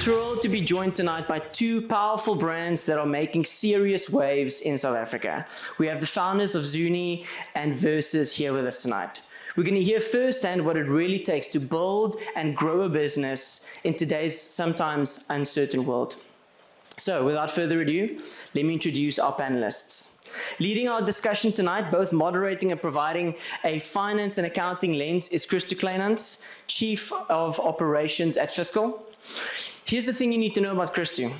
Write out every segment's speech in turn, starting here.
thrilled to be joined tonight by two powerful brands that are making serious waves in South Africa. We have the founders of Zuney and Versus here with us tonight. We're going to hear firsthand what it really takes to build and grow a business in today's sometimes uncertain world. So, without further ado, let me introduce our panelists. Leading our discussion tonight, both moderating and providing a finance and accounting lens, is Christo Kleinans, Chief of Operations at Fiskal. Here's the thing you need to know about Christo.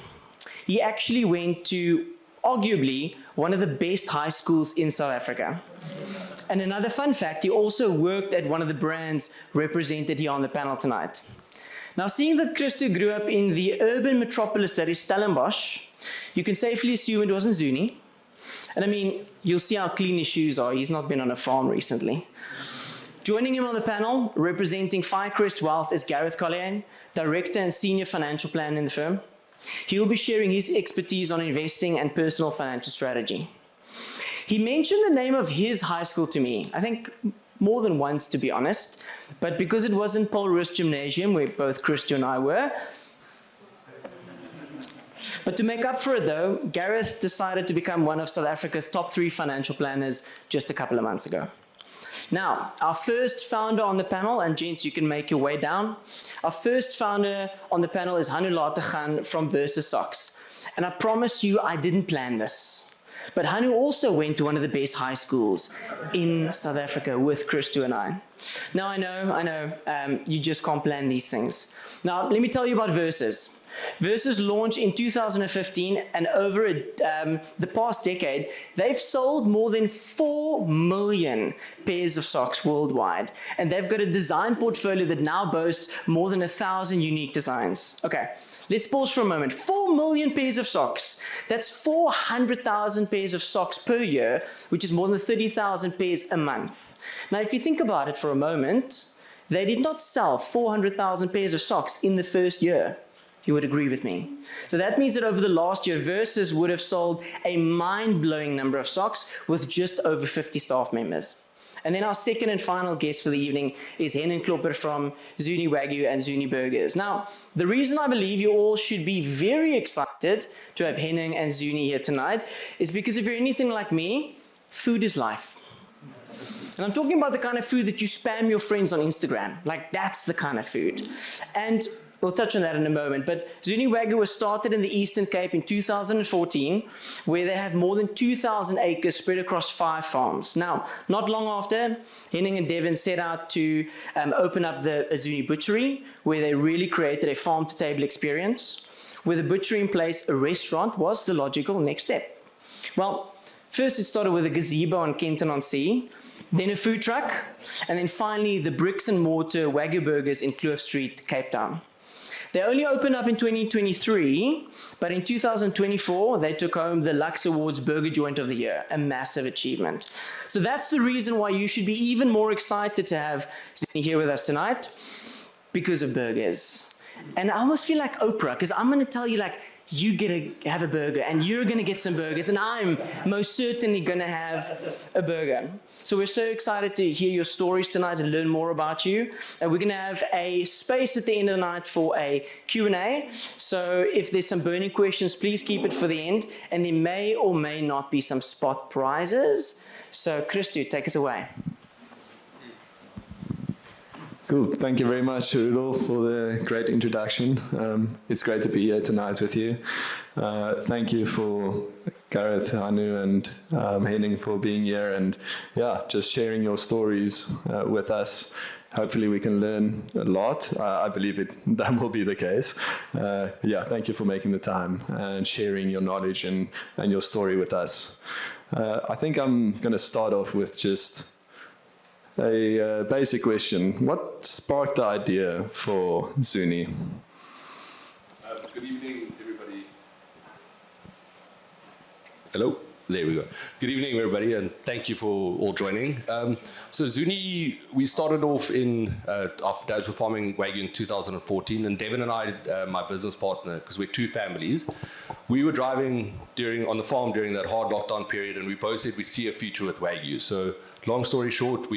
He actually went to arguably one of the best high schools in South Africa. And another fun fact, he also worked at one of the brands represented here on the panel tonight. Now, seeing that Christo grew up in the urban metropolis that is Stellenbosch, you can safely assume it wasn't Zuney. And I mean, you'll see how clean his shoes are. He's not been on a farm recently. Joining him on the panel, representing Firecrest Wealth, is Gareth Collier, Director and Senior Financial Planner in the firm. He will be sharing his expertise on investing and personal financial strategy. He mentioned the name of his high school to me, I think more than once, to be honest. But because it wasn't Paul Roos Gymnasium, where both Christo and I were, but to make up for it, though, Gareth decided to become one of South Africa's top 3 financial planners just a couple of months ago. Now, our first founder on the panel, and gents, you can make your way down. Our first founder on the panel is Hanu Lategan from Versus Socks. And I promise you, I didn't plan this. But Hanu also went to one of the best high schools in South Africa with Christo and I. Now, I know, you just can't plan these things. Now, let me tell you about Versus. Versus launched in 2015, and over the past decade, they've sold more than 4 million pairs of socks worldwide. And they've got a design portfolio that now boasts more than 1,000 unique designs. Okay, let's pause for a moment. 4 million pairs of socks. That's 400,000 pairs of socks per year, which is more than 30,000 pairs a month. Now, if you think about it for a moment, they did not sell 400,000 pairs of socks in the first year. You would agree with me. So that means that over the last year, Versus would have sold a mind-blowing number of socks with just over 50 staff members. And then our second and final guest for the evening is Henning Klopper from Zuney Wagyu and Zuney Burgers. Now, the reason I believe you all should be very excited to have Henning and Zuney here tonight is because if you're anything like me, food is life. And I'm talking about the kind of food that you spam your friends on Instagram. Like, that's the kind of food. And we'll touch on that in a moment, but Zuney Wagyu was started in the Eastern Cape in 2014, where they have more than 2,000 acres spread across 5 farms. Now, not long after, Henning and Devin set out to open up the Zuney Butchery, where they really created a farm-to-table experience. With a butchery in place, a restaurant was the logical next step. Well, first it started with a gazebo on Kenton-on-Sea, then a food truck, and then finally the bricks and mortar Wagyu burgers in Kloof Street, Cape Town. They only opened up in 2023, but in 2024, they took home the Lux Awards Burger Joint of the Year, a massive achievement. So that's the reason why you should be even more excited to have Zuney here with us tonight, because of burgers. And I almost feel like Oprah, because I'm going to tell you, like, you get to have a burger, and you're going to get some burgers, and I'm most certainly going to have a burger. So we're so excited to hear your stories tonight and learn more about you. And we're going to have a space at the end of the night for a Q&A. So if there's some burning questions, please keep it for the end. And there may or may not be some spot prizes. So Christo, take us away. Cool. Thank you very much, Rudolf, for the great introduction. It's great to be here tonight with you. Thank you for Gareth, Hanu, and Henning for being here and just sharing your stories with us. Hopefully we can learn a lot. I believe that will be the case. Thank you for making the time and sharing your knowledge and your story with us. I think I'm going to start off with just a basic question. What sparked the idea for Zuney? Good evening, everybody. Hello? There we go. Good evening, everybody, and thank you for all joining. So Zuney, we started off in, our dads were farming Wagyu in 2014, and Devin and I, my business partner, because we're two families, we were driving on the farm during that hard lockdown period, and we both said we see a future with Wagyu. So long story short,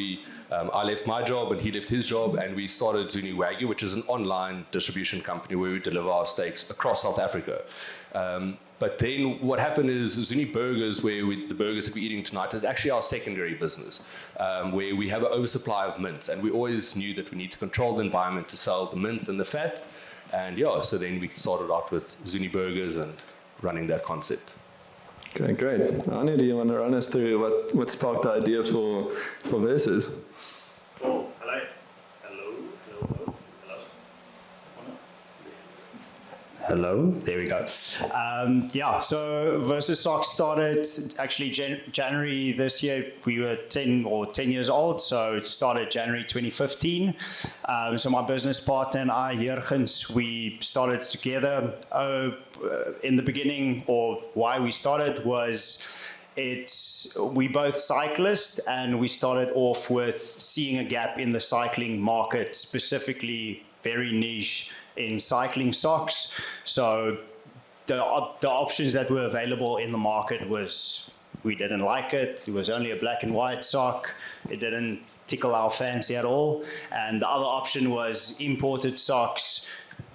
I left my job and he left his job, and we started Zuney Wagyu, which is an online distribution company where we deliver our steaks across South Africa. But then what happened is Zuney Burgers, the burgers that we're eating tonight, is actually our secondary business, where we have an oversupply of mince. And we always knew that we need to control the environment to sell the mince and the fat. And yeah, so then we started out with Zuney Burgers and running that concept. Okay, great. Anu, do you want to run us through what sparked the idea for Versus? Oh, hello. Hello, there we go. Yeah, so Versus Socks started actually January this year. We were 10 years old, so it started January 2015. So my business partner and I, Jurgens, we started together. In the beginning, or why we started was we both cyclists, and we started off with seeing a gap in the cycling market, specifically very niche in cycling socks. So the options that were available in the market we didn't like it. It was only a black and white sock. It didn't tickle our fancy at all. And the other option was imported socks,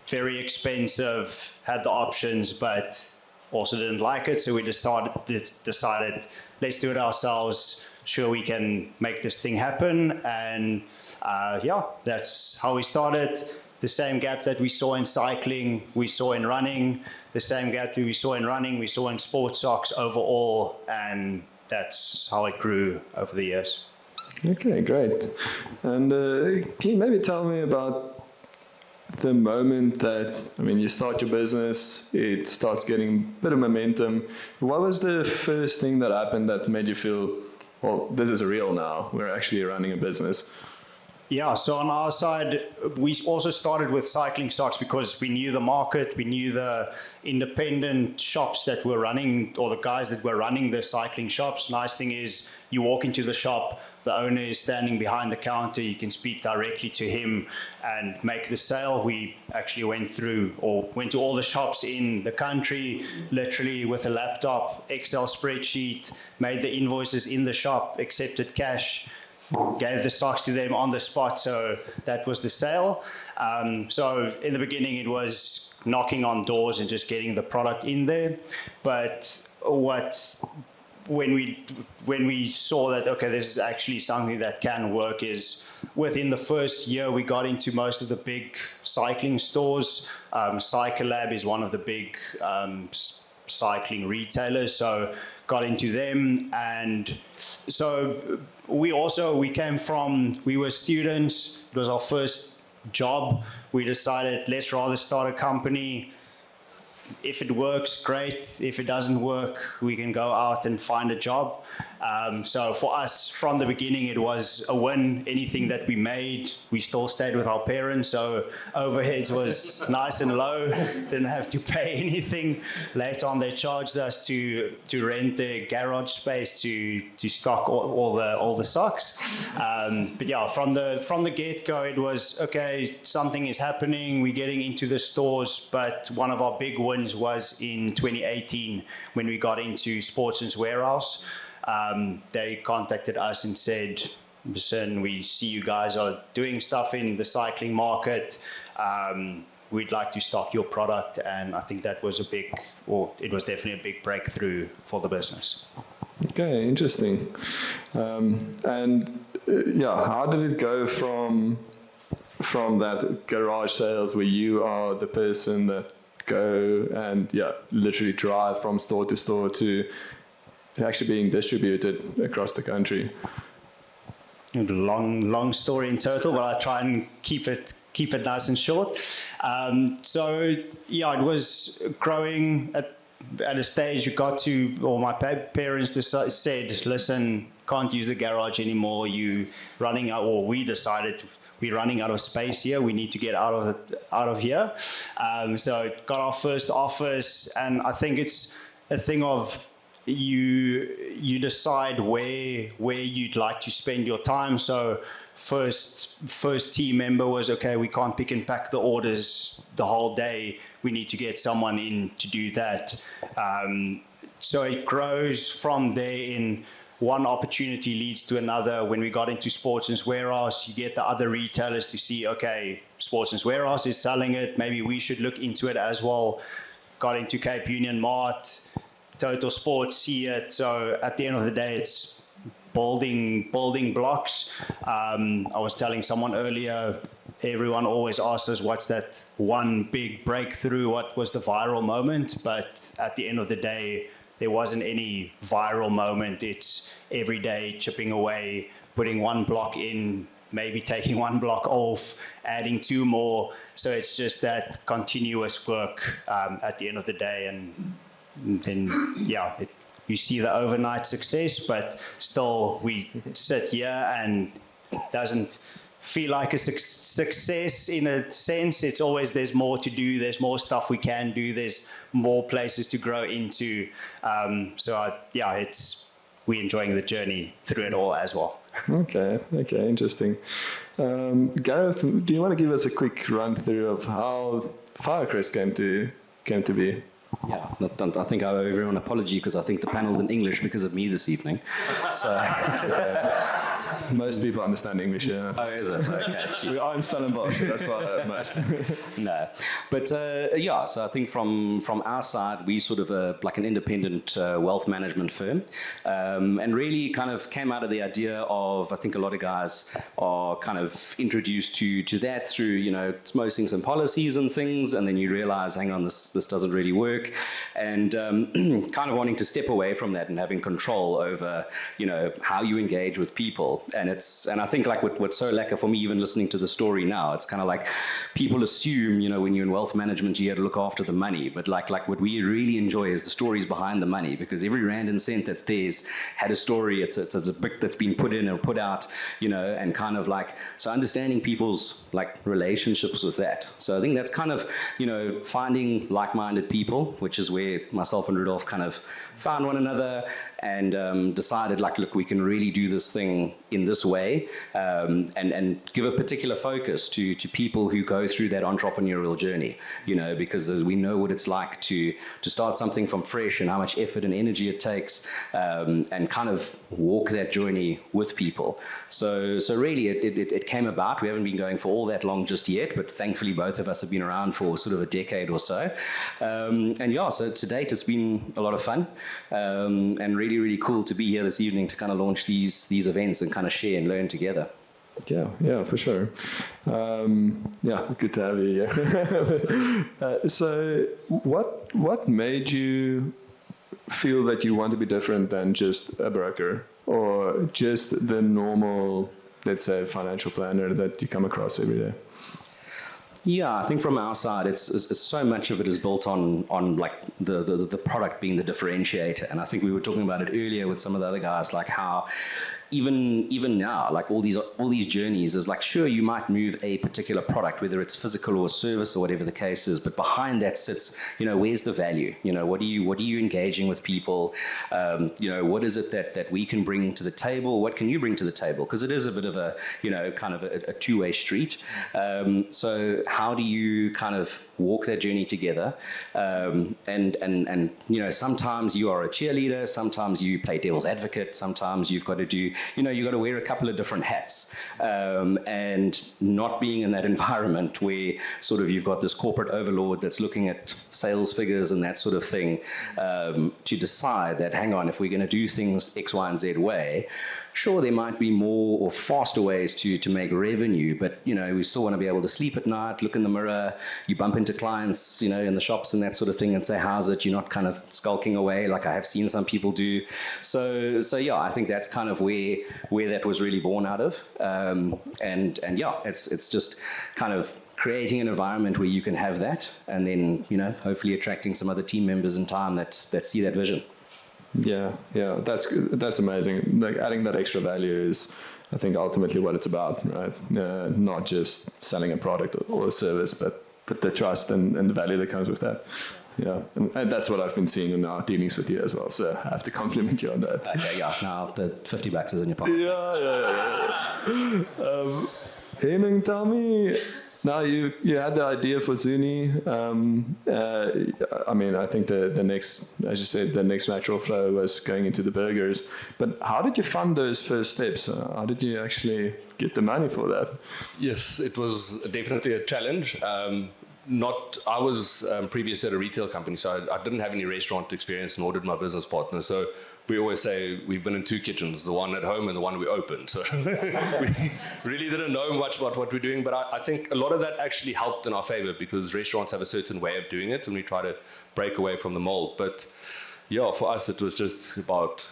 very expensive, had the options, but also didn't like it. So we decided, let's do it ourselves. Sure, we can make this thing happen. And yeah, that's how we started. The same gap that we saw in cycling, we saw in running. The same gap that we saw in running, we saw in sports socks overall. And that's how it grew over the years. Okay, great. And can you maybe tell me about the moment that, you start your business, it starts getting a bit of momentum. What was the first thing that happened that made you feel, well, this is real now, we're actually running a business? Yeah, so on our side, we also started with cycling socks because we knew the market, we knew the independent shops that were running, or the guys that were running the cycling shops. Nice thing is, you walk into the shop, the owner is standing behind the counter, you can speak directly to him and make the sale. We actually went to all the shops in the country, literally with a laptop, Excel spreadsheet, made the invoices in the shop, accepted cash, gave the socks to them on the spot. So that was the sale. So in the beginning, it was knocking on doors and just getting the product in there. But when we saw that, okay, this is actually something that can work, is within the first year, we got into most of the big cycling stores. Cyclelab is one of the big cycling retailers, so got into them. And so we were students. It was our first job. We decided, let's rather start a company. If it works, great. If it doesn't work, we can go out and find a job. So for us, from the beginning, it was a win. Anything that we made, we still stayed with our parents. So overheads was nice and low. Didn't have to pay anything. Later on, they charged us to rent their garage space to stock all the socks. But yeah, from the get-go, it was, okay, something is happening. We're getting into the stores. But one of our big wins was in 2018 when we got into Sportsman's Warehouse. They contacted us and said, listen, we see you guys are doing stuff in the cycling market. We'd like to stock your product. And I think that was it was definitely a big breakthrough for the business. Okay, interesting. How did it go from that garage sales where you are the person that go and literally drive from store to store to actually being distributed across the country? Long story in total, but I try and keep it nice and short. It was growing at a stage. You got to, or my parents said, listen, can't use the garage anymore. We decided we're running out of space here. We need to get out of here. So got our first office, and I think it's a thing of you decide where you'd like to spend your time. So first team member was, okay, we can't pick and pack the orders the whole day. We need to get someone in to do that. So it grows from there. In one opportunity leads to another. When we got into Sportsman's Warehouse, you get the other retailers to see, okay, Sportsman's Warehouse is selling it. Maybe we should look into it as well. Got into Cape Union Mart, Total Sports, see it. So at the end of the day, it's building blocks. I was telling someone earlier, everyone always asks us, what's that one big breakthrough? What was the viral moment? But at the end of the day, there wasn't any viral moment. It's every day chipping away, putting one block in, maybe taking one block off, adding two more. So it's just that continuous work at the end of the day. And then, you see the overnight success, but still we sit here and it doesn't feel like a success in a sense. It's always, there's more to do, there's more stuff we can do, there's more places to grow into. We're enjoying the journey through it all as well. Okay, interesting. Gareth, do you want to give us a quick run through of how Firecrest came to be? Yeah, I think I owe everyone an apology because I think the panel's in English because of me this evening. So, most people understand English, yeah. Oh, is it? Okay. We are in Stellenbosch, so that's why most. No, but so I think from our side, we sort of like an independent wealth management firm, and really kind of came out of the idea of, I think a lot of guys are kind of introduced to that through, smoking some policies and things, and then you realize, hang on, this doesn't really work, and kind of wanting to step away from that and having control over, how you engage with people. And I think like what's so lacquer for me, even listening to the story now, it's kind of like people assume, when you're in wealth management, you have to look after the money. But like what we really enjoy is the stories behind the money, because every rand and cent that's theirs had a story. It's a brick that's been put in or put out, and kind of like, so understanding people's like relationships with that. So I think that's kind of, finding like-minded people, which is where myself and Rudolph kind of found one another and decided like, look, we can really do this thing in this way, and give a particular focus to people who go through that entrepreneurial journey, because we know what it's like to start something from fresh and how much effort and energy it takes, and kind of walk that journey with people. So really it came about. We haven't been going for all that long just yet, but thankfully both of us have been around for sort of a decade or so. So to date it's been a lot of fun, and really, really cool to be here this evening to kind of launch these events and kind of share and learn together. Yeah, for sure. Good to have you here. So what made you feel that you want to be different than just a broker or just the normal, let's say, financial planner that you come across every day? Yeah, I think from our side, it's so much of it is built on like the product being the differentiator. And I think we were talking about it earlier with some of the other guys, like how even now, like all these journeys is like, sure, you might move a particular product, whether it's physical or service or whatever the case is, but behind that sits, where's the value? What are you engaging with people? What is it that we can bring to the table? What can you bring to the table? Because it is a bit of a, kind of a two-way street. So how do you kind of walk that journey together? And sometimes you are a cheerleader, sometimes you play devil's advocate, sometimes you've got to do, you've got to wear a couple of different hats, and not being in that environment where sort of you've got this corporate overlord that's looking at sales figures and that sort of thing, to decide that, hang on, if we're going to do things X, Y, and Z way, sure, there might be more or faster ways to make revenue, but, we still want to be able to sleep at night, look in the mirror, you bump into clients, in the shops and that sort of thing and say, how's it? You're not kind of skulking away like I have seen some people do. So yeah, I think that's kind of where that was really born out of. It's just kind of creating an environment where you can have that, and then, hopefully attracting some other team members in time that see that vision. Yeah, that's amazing. Like adding that extra value is, I think, ultimately what it's about, right? Not just selling a product or a service, but the trust and the value that comes with that. Yeah, and that's what I've been seeing in our dealings with you as well. So I have to compliment you on that. Okay, yeah. Now the 50 bucks is in your pocket. Yeah. Henning, tell me. Now you had the idea for Zuney. I mean, I think the next, as you said, the next natural flow was going into the burgers. But how did you fund those first steps? How did you actually get the money for that? Yes, it was definitely a challenge. I was previously at a retail company, so I didn't have any restaurant experience, nor did my business partner. So we always say we've been in two kitchens, the one at home and the one we opened. So we really didn't know much about what we're doing, but I think a lot of that actually helped in our favor because restaurants have a certain way of doing it and we try to break away from the mold. But yeah, for us, it was just about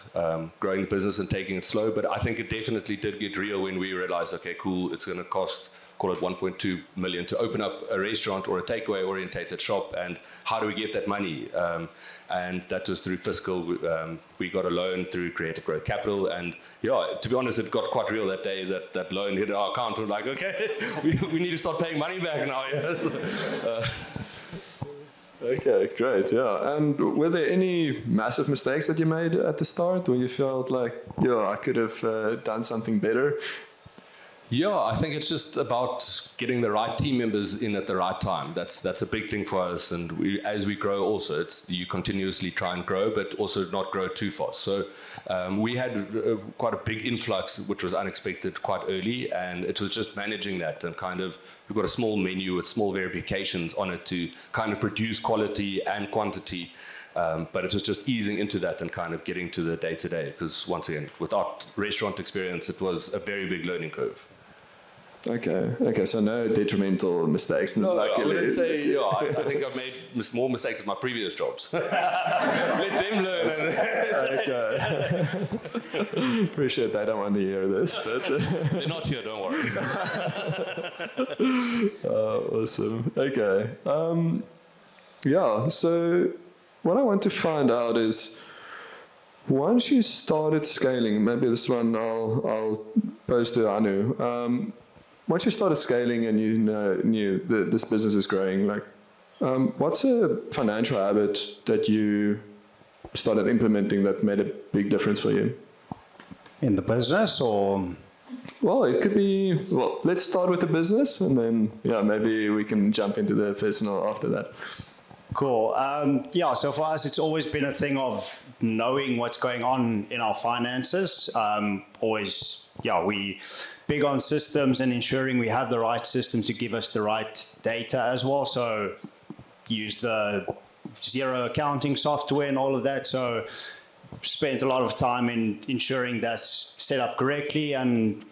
growing the business and taking it slow. But I think it definitely did get real when we realized, okay, cool, it's going to cost, call it 1.2 million to open up a restaurant or a takeaway orientated shop, and how do we get that money? And that was through Fiskal. We got a loan through Creative Growth Capital, and yeah, to be honest, it got quite real that day that loan hit our account. We're like, okay, we need to start paying money back now. Yeah. Okay, great, yeah. And were there any massive mistakes that you made at the start where you felt like, yeah, I could have done something better? Yeah, I think it's just about getting the right team members in at the right time. That's a big thing for us. And as we grow also, you continuously try and grow, but also not grow too fast. So we had quite a big influx, which was unexpected quite early. And it was just managing that and kind of, we've got a small menu with small verifications on it to kind of produce quality and quantity. But it was just easing into that and kind of getting to the day-to-day. Because once again, without restaurant experience, it was a very big learning curve. Okay, so no detrimental mistakes. No, I wouldn't say, yeah, I think I've made more mistakes at my previous jobs. Let them learn. Okay. Appreciate that. I don't want to hear this. But they're not here, don't worry. Awesome. Okay. Yeah, so what I want to find out is, once you started scaling, maybe this one I'll pose to Anu. Once you started scaling and you knew that this business is growing, like, what's a financial habit that you started implementing that made a big difference for you? In the business, or? Well, it could be, well, let's start with the business and then, yeah, maybe we can jump into the personal after that. Cool. Yeah, so for us, it's always been a thing of knowing what's going on in our finances. Always, yeah, we big on systems and ensuring we have the right systems to give us the right data as well. So use the zero accounting software and all of that. So spent a lot of time in ensuring that's set up correctly. And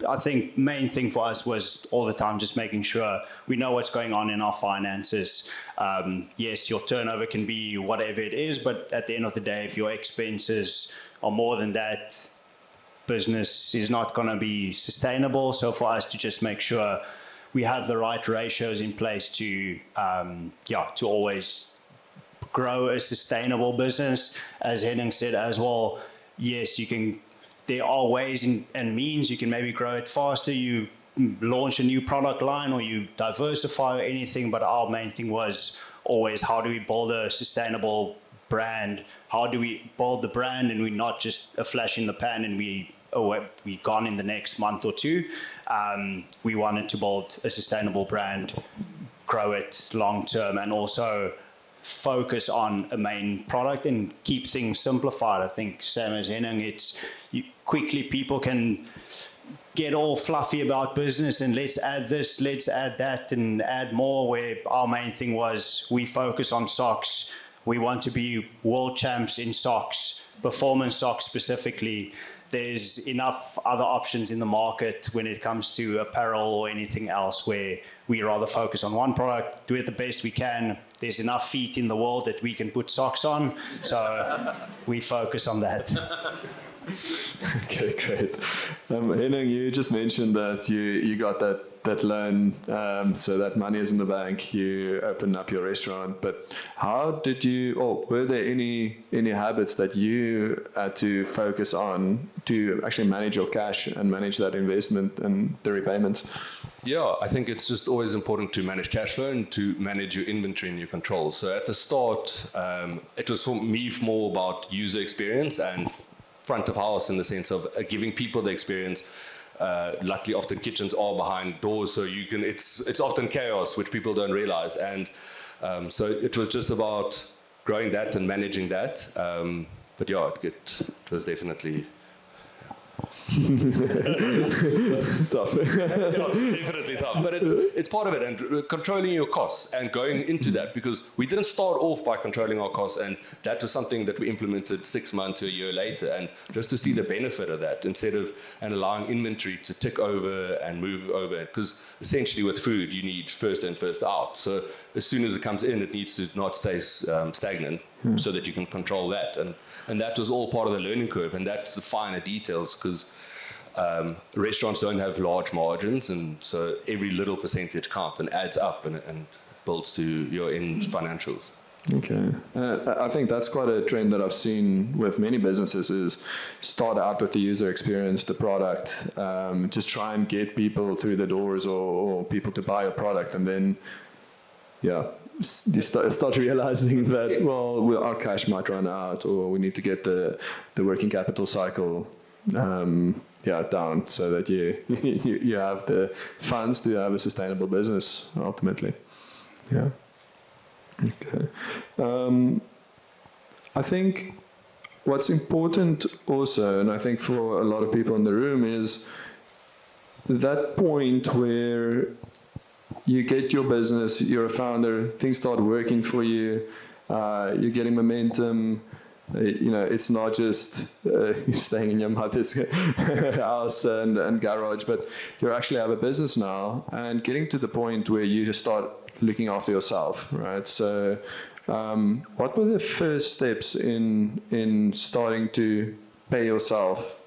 I think main thing for us was all the time just making sure we know what's going on in our finances. Yes, your turnover can be whatever it is, but at the end of the day, if your expenses are more than that, business is not going to be sustainable. So for us to just make sure we have the right ratios in place to always grow a sustainable business. As Henning said as well, yes, you can. There are ways and means you can maybe grow it faster. You launch a new product line or you diversify or anything. But our main thing was always, how do we build a sustainable brand? How do we build the brand and we're not just a flash in the pan and we gone in the next month or two. We wanted to build a sustainable brand, grow it long term, and also focus on a main product and keep things simplified. I think same as Henning, quickly people can get all fluffy about business and let's add this, let's add that, and add more, where our main thing was we focus on socks. We want to be world champs in socks, performance socks specifically. There's enough other options in the market when it comes to apparel or anything else where we rather focus on one product, do it the best we can. There's enough feet in the world that we can put socks on, so we focus on that. Okay, great. Henning, you just mentioned that you got that loan, so that money is in the bank. You opened up your restaurant, but how did you? Or were there any habits that you had to focus on to actually manage your cash and manage that investment and the repayments? Yeah, I think it's just always important to manage cash flow and to manage your inventory and your controls. So at the start, it was for me more about user experience and front of house in the sense of giving people the experience. Luckily, often kitchens are behind doors, so you can. It's often chaos, which people don't realize. And so it was just about growing that and managing that. But yeah, it was definitely. Tough. Definitely tough, but it's part of it, and controlling your costs and going into that, because we didn't start off by controlling our costs, and that was something that we implemented 6 months to a year later, and just to see the benefit of that instead of and allowing inventory to tick over and move over, because essentially with food you need first in, first out. So as soon as it comes in, it needs to not stay stagnant, so that you can control that, and that was all part of the learning curve, and that's the finer details, because restaurants don't have large margins, and so every little percentage counts and adds up and builds to your end financials. Okay. I think that's quite a trend that I've seen with many businesses is start out with the user experience, the product, just try and get people through the doors or people to buy a product, and then, yeah, you start realizing that, well, our cash might run out, or we need to get the working capital cycle down so that you have the funds to have a sustainable business ultimately. Yeah. Okay. I think what's important also, and I think for a lot of people in the room, is that point where you get your business, you're a founder, things start working for you, you're getting momentum. It's not just staying in your mother's house and garage, but you actually have a business now, and getting to the point where you just start looking after yourself, right? So what were the first steps in starting to pay yourself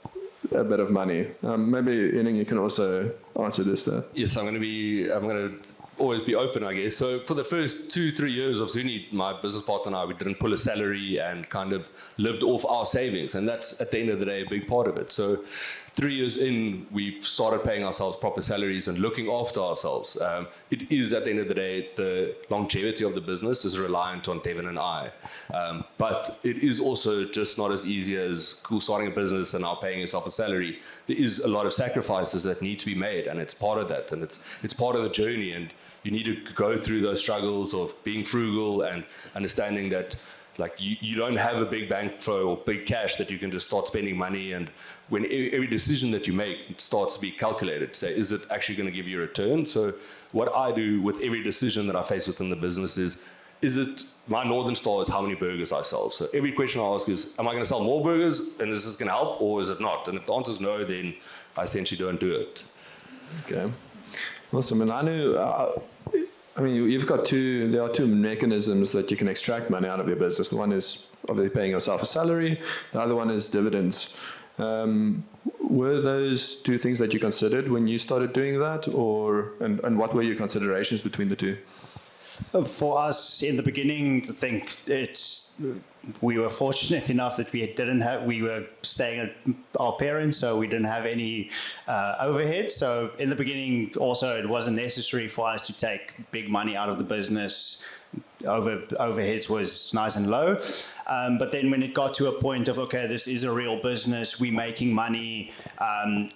a bit of money? Maybe, Henning, you can also answer this there. Yes, I'm going to always be open, I guess. So for the first 2-3 years of Zuney, my business partner and I, we didn't pull a salary and kind of lived off our savings. And that's, at the end of the day, a big part of it. So 3 years in, we've started paying ourselves proper salaries and looking after ourselves. It is, at the end of the day, the longevity of the business is reliant on Devin and I. But it is also just not as easy as starting a business and now paying yourself a salary. There is a lot of sacrifices that need to be made, and it's part of that, and it's part of the journey, and you need to go through those struggles of being frugal and understanding that, like, you don't have a big bank flow or big cash that you can just start spending money. And when every decision that you make, it starts to be calculated. Say, is it actually going to give you a return? So what I do with every decision that I face within the business is it, my Northern Star is how many burgers I sell. So every question I ask is, am I going to sell more burgers, and is this going to help, or is it not? And if the answer is no, then I essentially don't do it. Okay. Awesome. And I know, you've got there are two mechanisms that you can extract money out of your business. The one is obviously paying yourself a salary. The other one is dividends. Were those two things that you considered when you started doing that, and what were your considerations between the two? For us in the beginning, I think we were fortunate enough that we were staying at our parents, so we didn't have any overhead. So in the beginning, also, it wasn't necessary for us to take big money out of the business. Overheads was nice and low. But then when it got to a point of, okay, this is a real business, we're making money,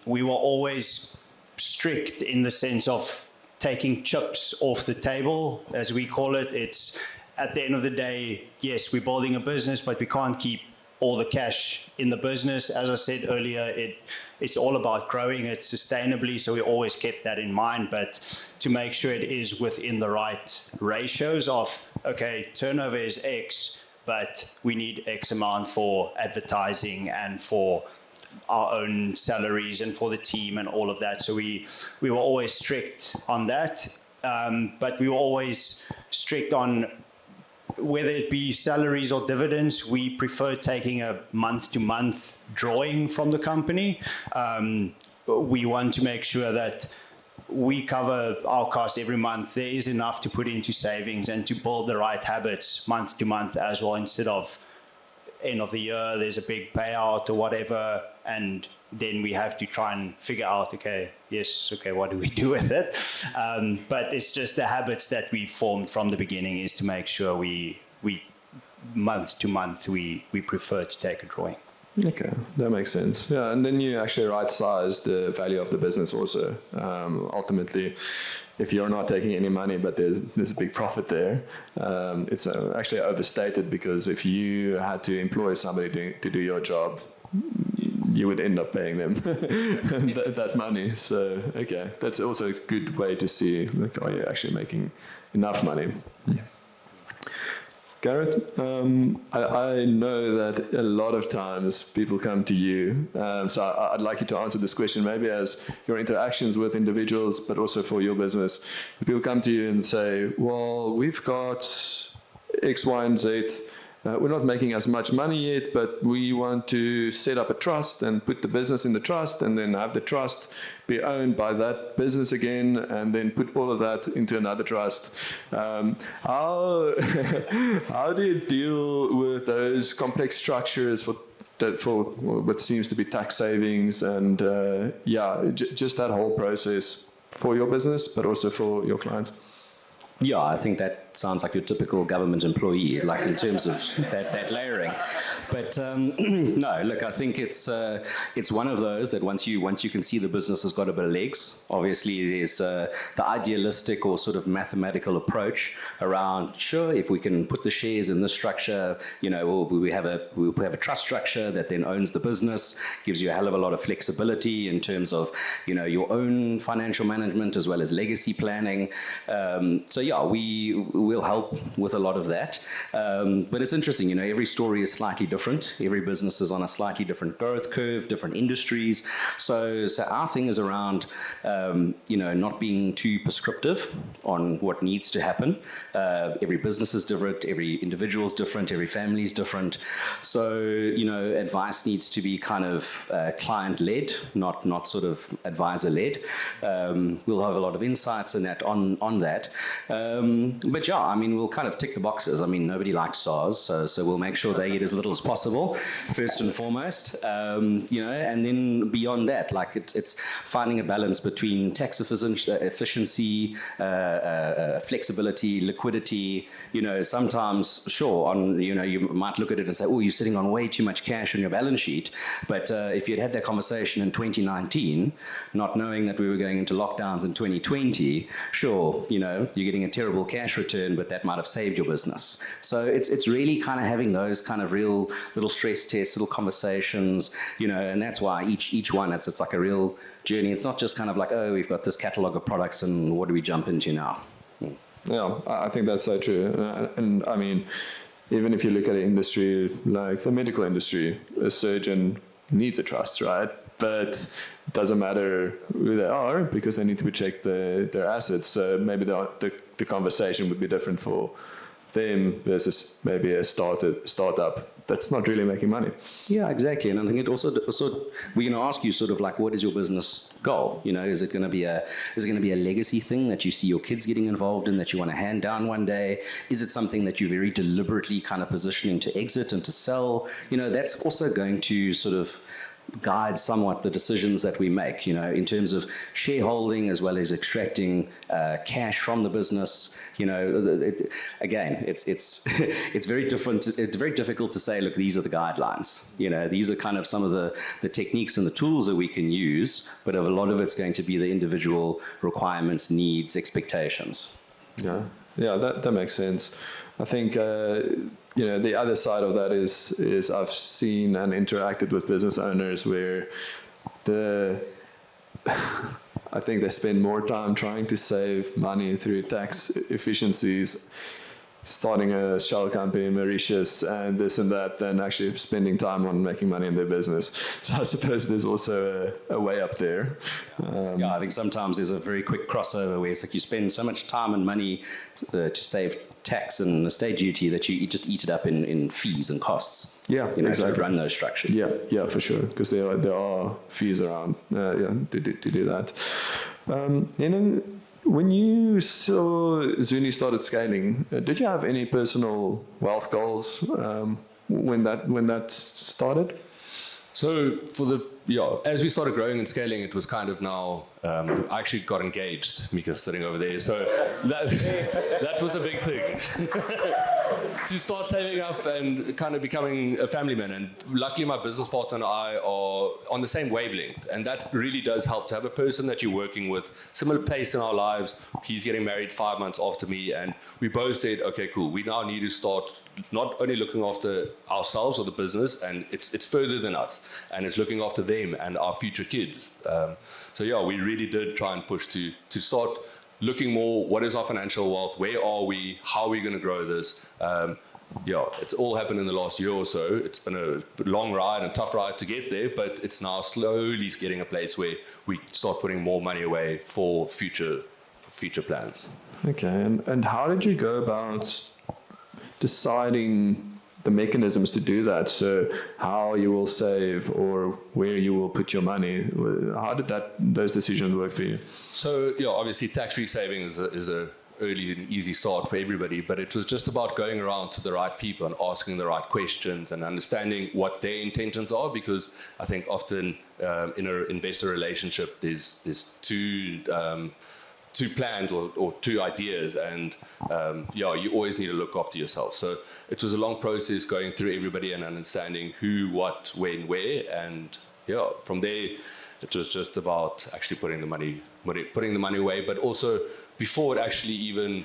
we were always strict in the sense of taking chips off the table, as we call it. It's, at the end of the day, yes, we're building a business, but we can't keep all the cash in the business. As I said earlier, it's all about growing it sustainably, so we always kept that in mind, but to make sure it is within the right ratios of, okay, turnover is X, but we need X amount for advertising and for our own salaries and for the team and all of that. So we were always strict on that, but we were always strict on whether it be salaries or dividends. We prefer taking a month-to-month drawing from the company. We want to make sure that we cover our costs every month. There is enough to put into savings and to build the right habits month to month as well, instead of end of the year, there's a big payout or whatever, and then we have to try and figure out, okay, what do we do with it? But it's just the habits that we formed from the beginning is to make sure we month to month, we prefer to take a drawing. Okay, that makes sense. Yeah, and then you actually right-size the value of the business also. Ultimately, if you're not taking any money, but there's a big profit there, it's actually overstated, because if you had to employ somebody to do your job, you would end up paying them that money. So, okay, that's also a good way to see, like, are you actually making enough money? Yeah. Gareth, I know that a lot of times people come to you, so I'd like you to answer this question, maybe as your interactions with individuals, but also for your business. People come to you and say, well, we've got X, Y, and Z. We're not making as much money yet, but we want to set up a trust and put the business in the trust, and then have the trust be owned by that business again, and then put all of that into another trust. How do you deal with those complex structures for what seems to be tax savings and just that whole process for your business, but also for your clients? Yeah, I think that sounds like your typical government employee, like in terms of that layering. But no, look, I think it's one of those that once you can see the business has got a bit of legs. Obviously, there's the idealistic or sort of mathematical approach around. Sure, if we can put the shares in this structure, we have a trust structure that then owns the business, gives you a hell of a lot of flexibility in terms of your own financial management as well as legacy planning. We'll help with a lot of that. But it's interesting, every story is slightly different. Every business is on a slightly different growth curve, different industries. So our thing is around, not being too prescriptive on what needs to happen. Every business is different, every individual is different, every family is different. So, advice needs to be kind of client-led, not sort of advisor-led. We'll have a lot of insights in that on that. But yeah, we'll kind of tick the boxes. Nobody likes SARS, so we'll make sure they get as little as possible, first and foremost. And then beyond that, like it's finding a balance between tax efficiency, flexibility, liquidity. Sometimes, sure, you might look at it and say, oh, you're sitting on way too much cash on your balance sheet. But if you'd had that conversation in 2019, not knowing that we were going into lockdowns in 2020, sure, you're getting a terrible cash return, but that might have saved your business. So it's really kind of having those kind of real little stress tests, little conversations, and that's why each one, it's like a real journey. It's not just kind of like, oh, we've got this catalog of products and what do we jump into now? Yeah, I think that's so true. And even if you look at an industry like the medical industry, a surgeon needs a trust, right? But it doesn't matter who they are, because they need to protect their assets. So maybe the conversation would be different for them versus maybe a startup that's not really making money. Yeah, exactly. And I think it also we're going to ask you sort of like, what is your business goal? Is it going to be a legacy thing that you see your kids getting involved in, that you want to hand down one day? Is it something that you're very deliberately kind of positioning to exit and to sell? That's also going to sort of guide somewhat the decisions that we make, in terms of shareholding as well as extracting cash from the business. Again, it's very different. It's very difficult to say, look, these are the guidelines. These are kind of some of the techniques and the tools that we can use, but a lot of it's going to be the individual requirements, needs, expectations. Yeah, that makes sense. I think the other side of that is I've seen and interacted with business owners where I think they spend more time trying to save money through tax efficiencies, starting a shell company in Mauritius and this and that, than actually spending time on making money in their business. So I suppose there's also a way up there. I think sometimes there's a very quick crossover where it's like you spend so much time and money to save tax and estate duty that you just eat it up in fees and costs. Yeah, exactly. To run those structures. Yeah, for sure, because there are fees around to do that. When you saw Zuney started scaling, did you have any personal wealth goals when that started? So as we started growing and scaling, it was kind of now, I actually got engaged, Mika's sitting over there, so that was a big thing. To start saving up and kind of becoming a family man. And luckily my business partner and I are on the same wavelength, and that really does help to have a person that you're working with, similar place in our lives. He's getting married 5 months after me, and we both said, okay, cool, we now need to start not only looking after ourselves or the business, and it's further than us, and it's looking after them and our future kids. We really did try and push to start looking more, what is our financial wealth, where are we, how are we going to grow this? It's all happened in the last year or so. It's been a long ride and tough ride to get there, but it's now slowly getting a place where we start putting more money away for future plans. Okay, and how did you go about deciding the mechanisms to do that? So how you will save or where you will put your money? How did those decisions work for you? So obviously tax-free savings is a early and easy start for everybody, but it was just about going around to the right people and asking the right questions and understanding what their intentions are, because I think often in an investor relationship there's two plans or two ideas, and you always need to look after yourself. So it was a long process going through everybody and understanding who, what, when, where, and from there it was just about actually putting the money away, but also before it actually even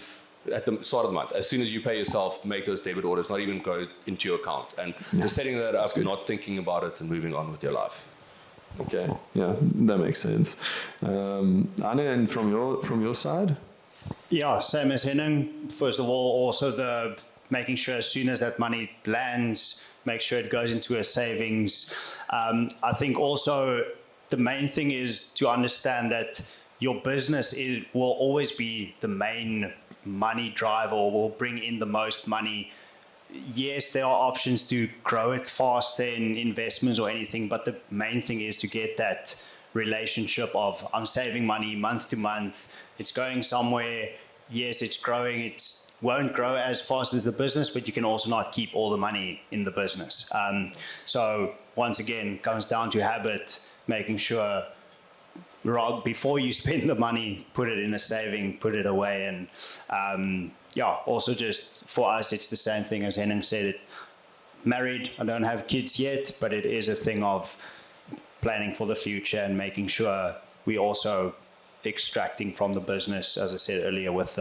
at the start of the month, as soon as you pay yourself, make those debit orders, not even go into your account, and just setting that up, not thinking about it, and moving on with your life. Okay, yeah, that makes sense. Anne, and from your side? Yeah, same as Henning. First of all, also the making sure as soon as that money lands, make sure it goes into a savings. I think also the main thing is to understand that your business will always be the main money driver, or will bring in the most money. Yes, there are options to grow it faster in investments or anything, but the main thing is to get that relationship of I'm saving money month to month, it's going somewhere. Yes, it's growing. It won't grow as fast as the business, but you can also not keep all the money in the business. So once again, it comes down to habit, making sure before you spend the money, put it in a saving, put it away. And also just for us, it's the same thing as Henning said. Married, I don't have kids yet, but it is a thing of planning for the future and making sure we also extracting from the business, as I said earlier, with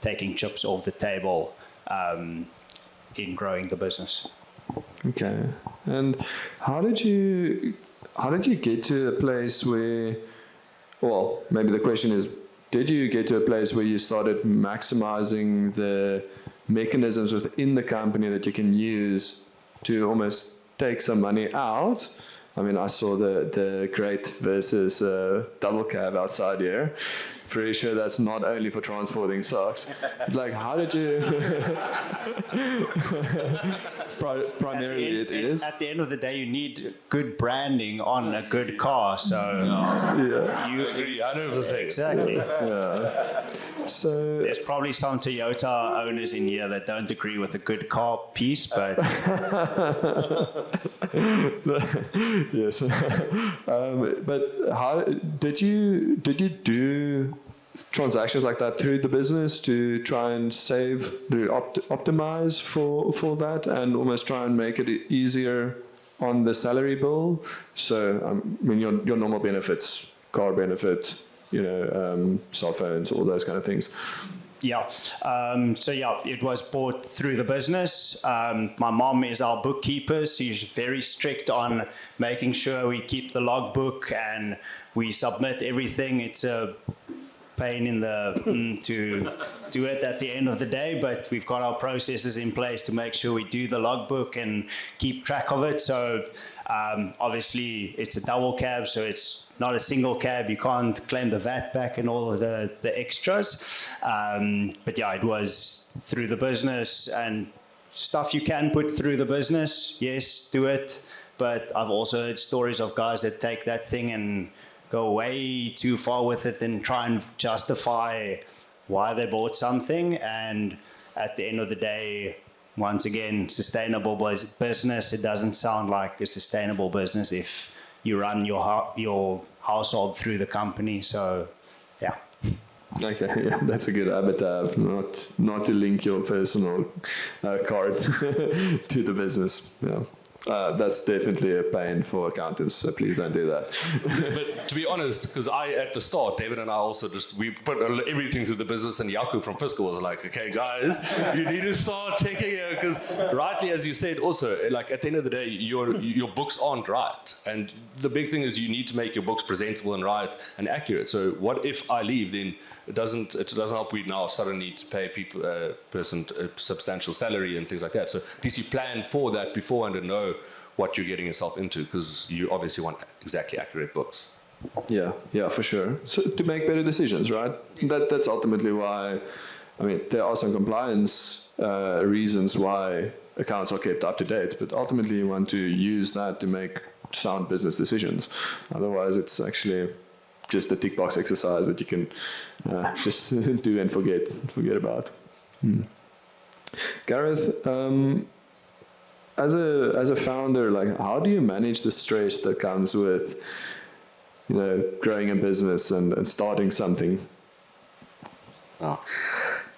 taking chips off the table in growing the business. Okay. And how did you get to a place where, well, maybe the question is, did you get to a place where you started maximizing the mechanisms within the company that you can use to almost take some money out? I mean, I saw the Great versus double cab outside here. Pretty sure that's not only for transporting socks. Like, how did you? Primarily, it is. At the end of the day, you need good branding on a good car. So you agree 100%. Exactly. Yeah. So there's probably some Toyota owners in here that don't agree with the good car piece, but yes. But how did you do transactions like that through the business to try and save, to optimize for that, and almost try and make it easier on the salary bill? So I mean, your normal benefits, car benefit, cell phones, all those kind of things. Yeah. It was bought through the business. My mom is our bookkeeper. So she's very strict on making sure we keep the logbook and we submit everything. It's a pain in the to do it at the end of the day, but we've got our processes in place to make sure we do the logbook and keep track of it. So obviously it's a double cab, so it's not a single cab. You can't claim the VAT back and all of the extras. But yeah, it was through the business, and stuff you can put through the business. Yes, do it. But I've also heard stories of guys that take that thing and go way too far with it and try and justify why they bought something. And at the end of the day, once again, sustainable business. It doesn't sound like a sustainable business if you run your household through the company. So, yeah. Okay, yeah, that's a good habit to have, not to link your personal card to the business. Yeah. That's definitely a pain for accountants, so please don't do that. But to be honest, because at the start, David and I also we put everything to the business, and Jaco from Fiskal was like, okay, guys, you need to start checking it, because rightly, as you said, also, like at the end of the day, your books aren't right. And the big thing is you need to make your books presentable and right and accurate. So what if I leave, then it doesn't help we now suddenly need to pay person a substantial salary and things like that. So at least you plan for that beforehand and know what you're getting yourself into, because you obviously want exactly accurate books. Yeah, for sure. So to make better decisions, right? That's ultimately why, I mean, there are some compliance reasons why accounts are kept up to date, but ultimately you want to use that to make sound business decisions. Otherwise, it's actually just a tick box exercise that you can just do and forget about. Gareth, as a founder, like, how do you manage the stress that comes with, growing a business and starting something? I've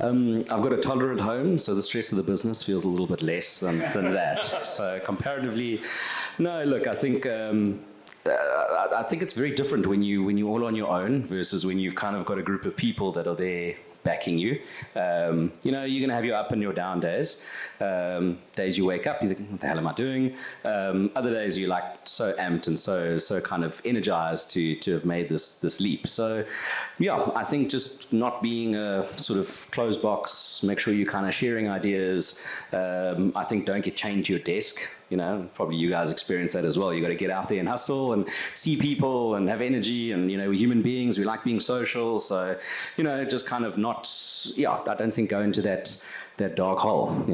got a toddler at home, so the stress of the business feels a little bit less than that. So comparatively, no, look, I think it's very different when you're all on your own versus when you've kind of got a group of people that are there backing you. You're going to have your up and your down days. Days you wake up, you think, what the hell am I doing? Other days you're like so amped and so kind of energized to have made this leap. So yeah, I think just not being a sort of closed box, make sure you're kind of sharing ideas. I think don't get chained to your desk. Probably you guys experience that as well. You got to get out there and hustle and see people and have energy. And, we're human beings. We like being social. So, just kind of not, I don't think go into that dark hole,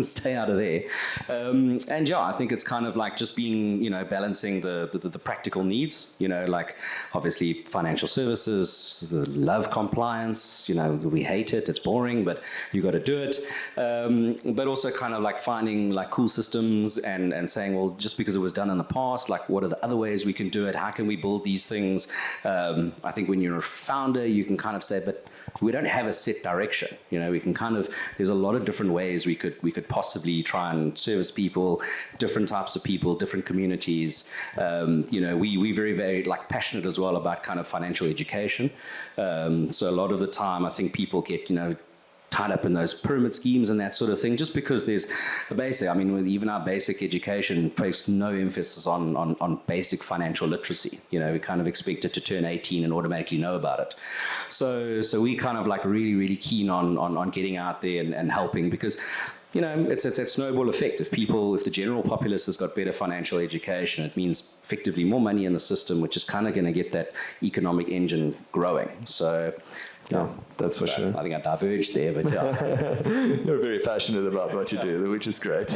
stay out of there. And yeah, I think it's kind of like just being, balancing the practical needs, like obviously financial services, love compliance, we hate it, it's boring, but you got to do it. But also kind of like finding like cool systems and saying, well, just because it was done in the past, like what are the other ways we can do it? How can we build these things? I think when you're a founder, you can kind of say, but we don't have a set direction. We can kind of, there's a lot of different ways we could possibly try and service people, different types of people, different communities. We very, very like passionate as well about kind of financial education. So a lot of the time I think people get, tied up in those pyramid schemes and that sort of thing, just because there's a basic, I mean, with even our basic education placed no emphasis on basic financial literacy. We kind of expect it to turn 18 and automatically know about it. So we kind of like really, really keen on getting out there and helping, because it's that snowball effect. If the general populace has got better financial education, it means effectively more money in the system, which is kind of going to get that economic engine growing. So yeah, that's for sure. I think I diverged there, but yeah. You're very passionate about what you do, which is great.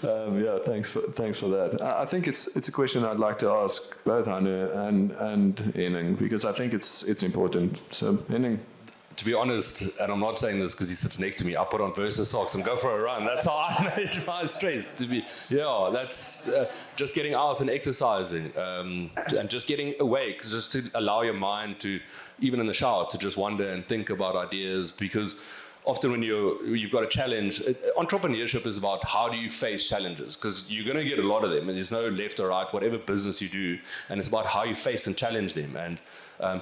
Yeah, thanks for that. I think it's a question I'd like to ask both Hanu and Henning, because I think it's important. So Henning. To be honest, and I'm not saying this because he sits next to me, I put on Versa socks and go for a run. That's how I manage my stress. That's just getting out and exercising, and just getting away, just to allow your mind to, even in the shower, to just wonder and think about ideas. Because often when you've got a challenge, entrepreneurship is about how do you face challenges, because you're going to get a lot of them, and there's no left or right, whatever business you do, and it's about how you face and challenge them. And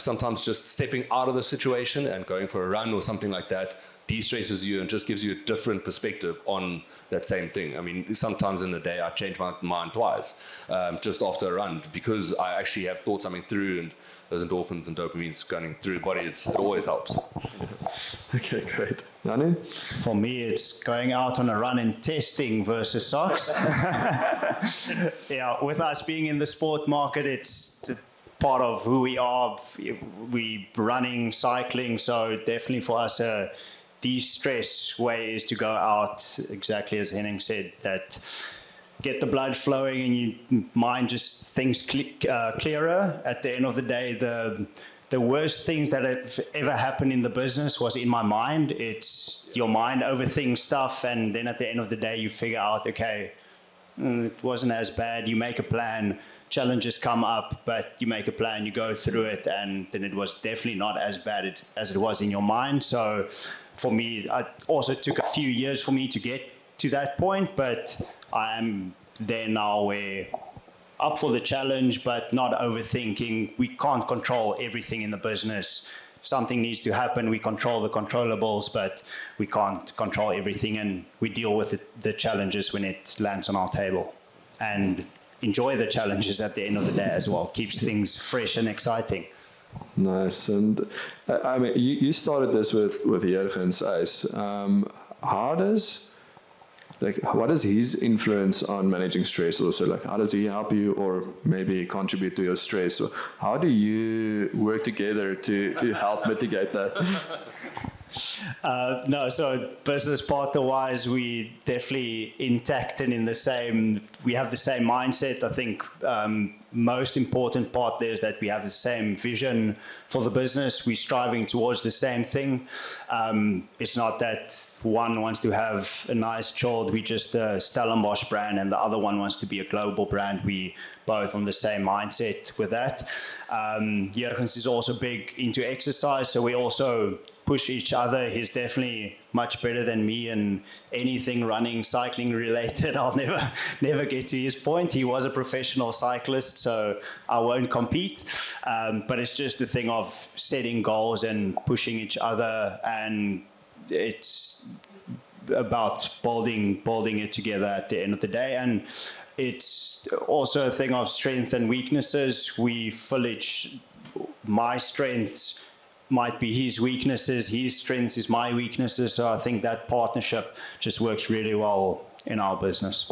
sometimes just stepping out of the situation and going for a run or something like that de-stresses you and just gives you a different perspective on that same thing. I mean, sometimes in the day I change my mind twice, just after a run, because I actually have thought something through, and those endorphins and dopamines going through the body, it always helps. Okay, great. Nani? For me, it's going out on a run and testing versus socks. Yeah, with us being in the sport market, it's part of who we are. We running, cycling, so definitely for us a de-stress way is to go out, exactly as Henning said, that get the blood flowing and your mind just thinks clearer. At the end of the day, the the worst things that have ever happened in the business was in my mind. It's your mind overthinks stuff, and then at the end of the day, you figure out, okay, it wasn't as bad. You make a plan, challenges come up, but you make a plan, you go through it, and then it was definitely not as bad as it was in your mind. So for me, it also took a few years for me to get to that point, but I am there now where up for the challenge, but not overthinking. We can't control everything in the business. If something needs to happen, we control the controllables, but we can't control everything, and we deal with the challenges when it lands on our table. And enjoy the challenges at the end of the day as well. Keeps things fresh and exciting. Nice. And I mean, you started this with Jurgen's Ice. What is his influence on managing stress also? Like, how does he help you or maybe contribute to your stress? So how do you work together to help mitigate that? No, so business partner-wise, we definitely intact and we have the same mindset. I think most important part there is that we have the same vision for the business. We're striving towards the same thing. It's not that one wants to have a nice chilled, we just a Stellenbosch brand, and the other one wants to be a global brand. We both on the same mindset with that. Jurgens is also big into exercise, so we also push each other. He's definitely much better than me in anything running, cycling related. I'll never get to his point. He was a professional cyclist, so I won't compete. But it's just the thing of setting goals and pushing each other, and it's about building it together at the end of the day. And it's also a thing of strength and weaknesses. We fill my strengths might be his weaknesses, his strengths is my weaknesses. So I think that partnership just works really well in our business.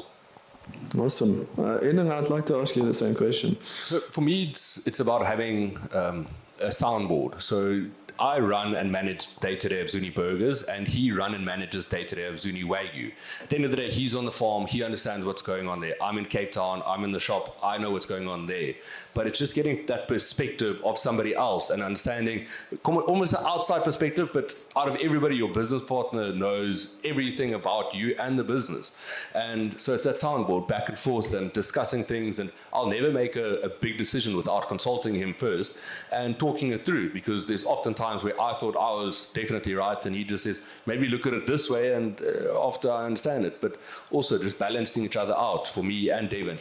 Awesome. Ian, I'd like to ask you the same question. So for me, it's about having a soundboard. So I run and manage day-to-day of Zuney Burgers, and he run and manages day-to-day of Zuney Wagyu. At the end of the day, he's on the farm, he understands what's going on there. I'm in Cape Town, I'm in the shop, I know what's going on there. But it's just getting that perspective of somebody else and understanding, almost an outside perspective, but out of everybody, your business partner knows everything about you and the business. And so it's that soundboard, back and forth and discussing things, and I'll never make a big decision without consulting him first and talking it through, because there's oftentimes where I thought I was definitely right, and he just says, maybe look at it this way, and after I understand it. But also just balancing each other out for me and Devin.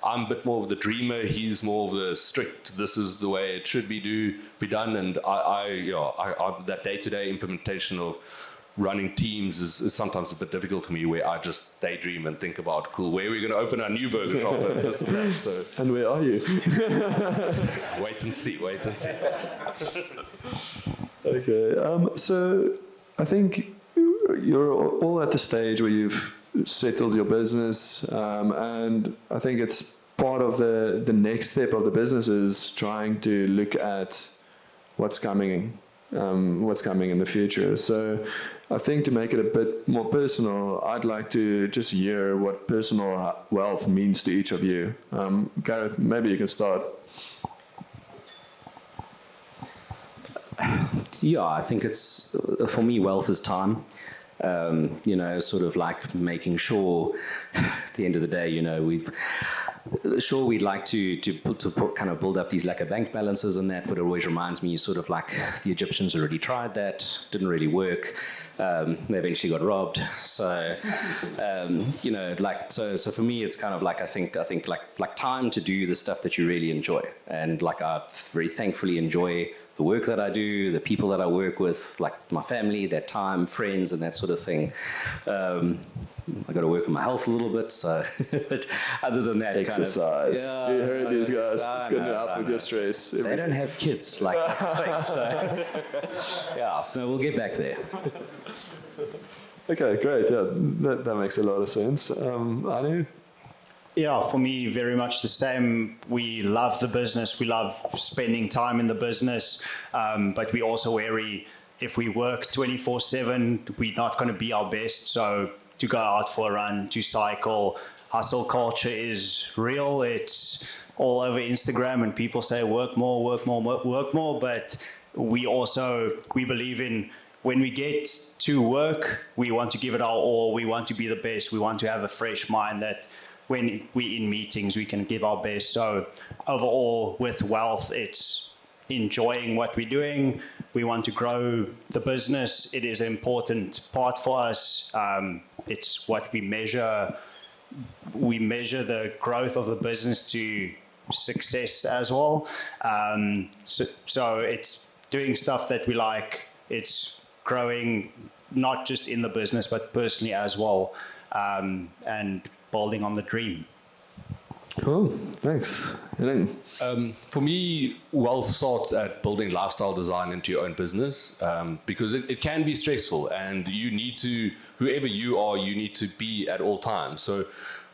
I'm a bit more of the dreamer, he's more of the strict, this is the way it should be done, and I that day-to-day implementation of running teams is sometimes a bit difficult for me, where I just daydream and think about, cool, where are we going to open our new burger shop and this and that. So, and where are you? wait and see. Okay, so I think you're all at the stage where you've settled your business, and I think it's part of the next step of the business is trying to look at what's coming in the future. So I think to make it a bit more personal, I'd like to just hear what personal wealth means to each of you. Gareth, maybe you can start. Yeah, I think it's, for me, wealth is time. Sort of like making sure at the end of the day, we'd like to kind of build up these like a bank balances and that, but it always reminds me sort of like the Egyptians already tried that, didn't really work. They eventually got robbed. So, so for me, it's kind of like, I think like time to do the stuff that you really enjoy. And like, I very thankfully enjoy the work that I do, the people that I work with, like my family, their time, friends, and that sort of thing. I got to work on my health a little bit, so but other than that, exercise. Kind of, you heard these guys. It's going to help with your stress. They don't have kids like that. So we'll get back there. Okay, great. Yeah, that makes a lot of sense. Anu? Yeah, for me, very much the same. We love the business. We love spending time in the business, but we also wary if we work 24/7, we're not going to be our best. So to go out for a run, to cycle, hustle culture is real. It's all over Instagram, and people say work more, work more, work more. But we believe in, when we get to work, we want to give it our all. We want to be the best. We want to have a fresh mind that when we're in meetings, we can give our best. So overall, with wealth, it's enjoying what we're doing. We want to grow the business. It is an important part for us. It's what we measure. We measure the growth of the business to success as well. So it's doing stuff that we like. It's growing not just in the business, but personally as well, and building on the dream. Cool, thanks. For me, wealth starts at building lifestyle design into your own business, because it can be stressful, and you need to, whoever you are, you need to be at all times. So,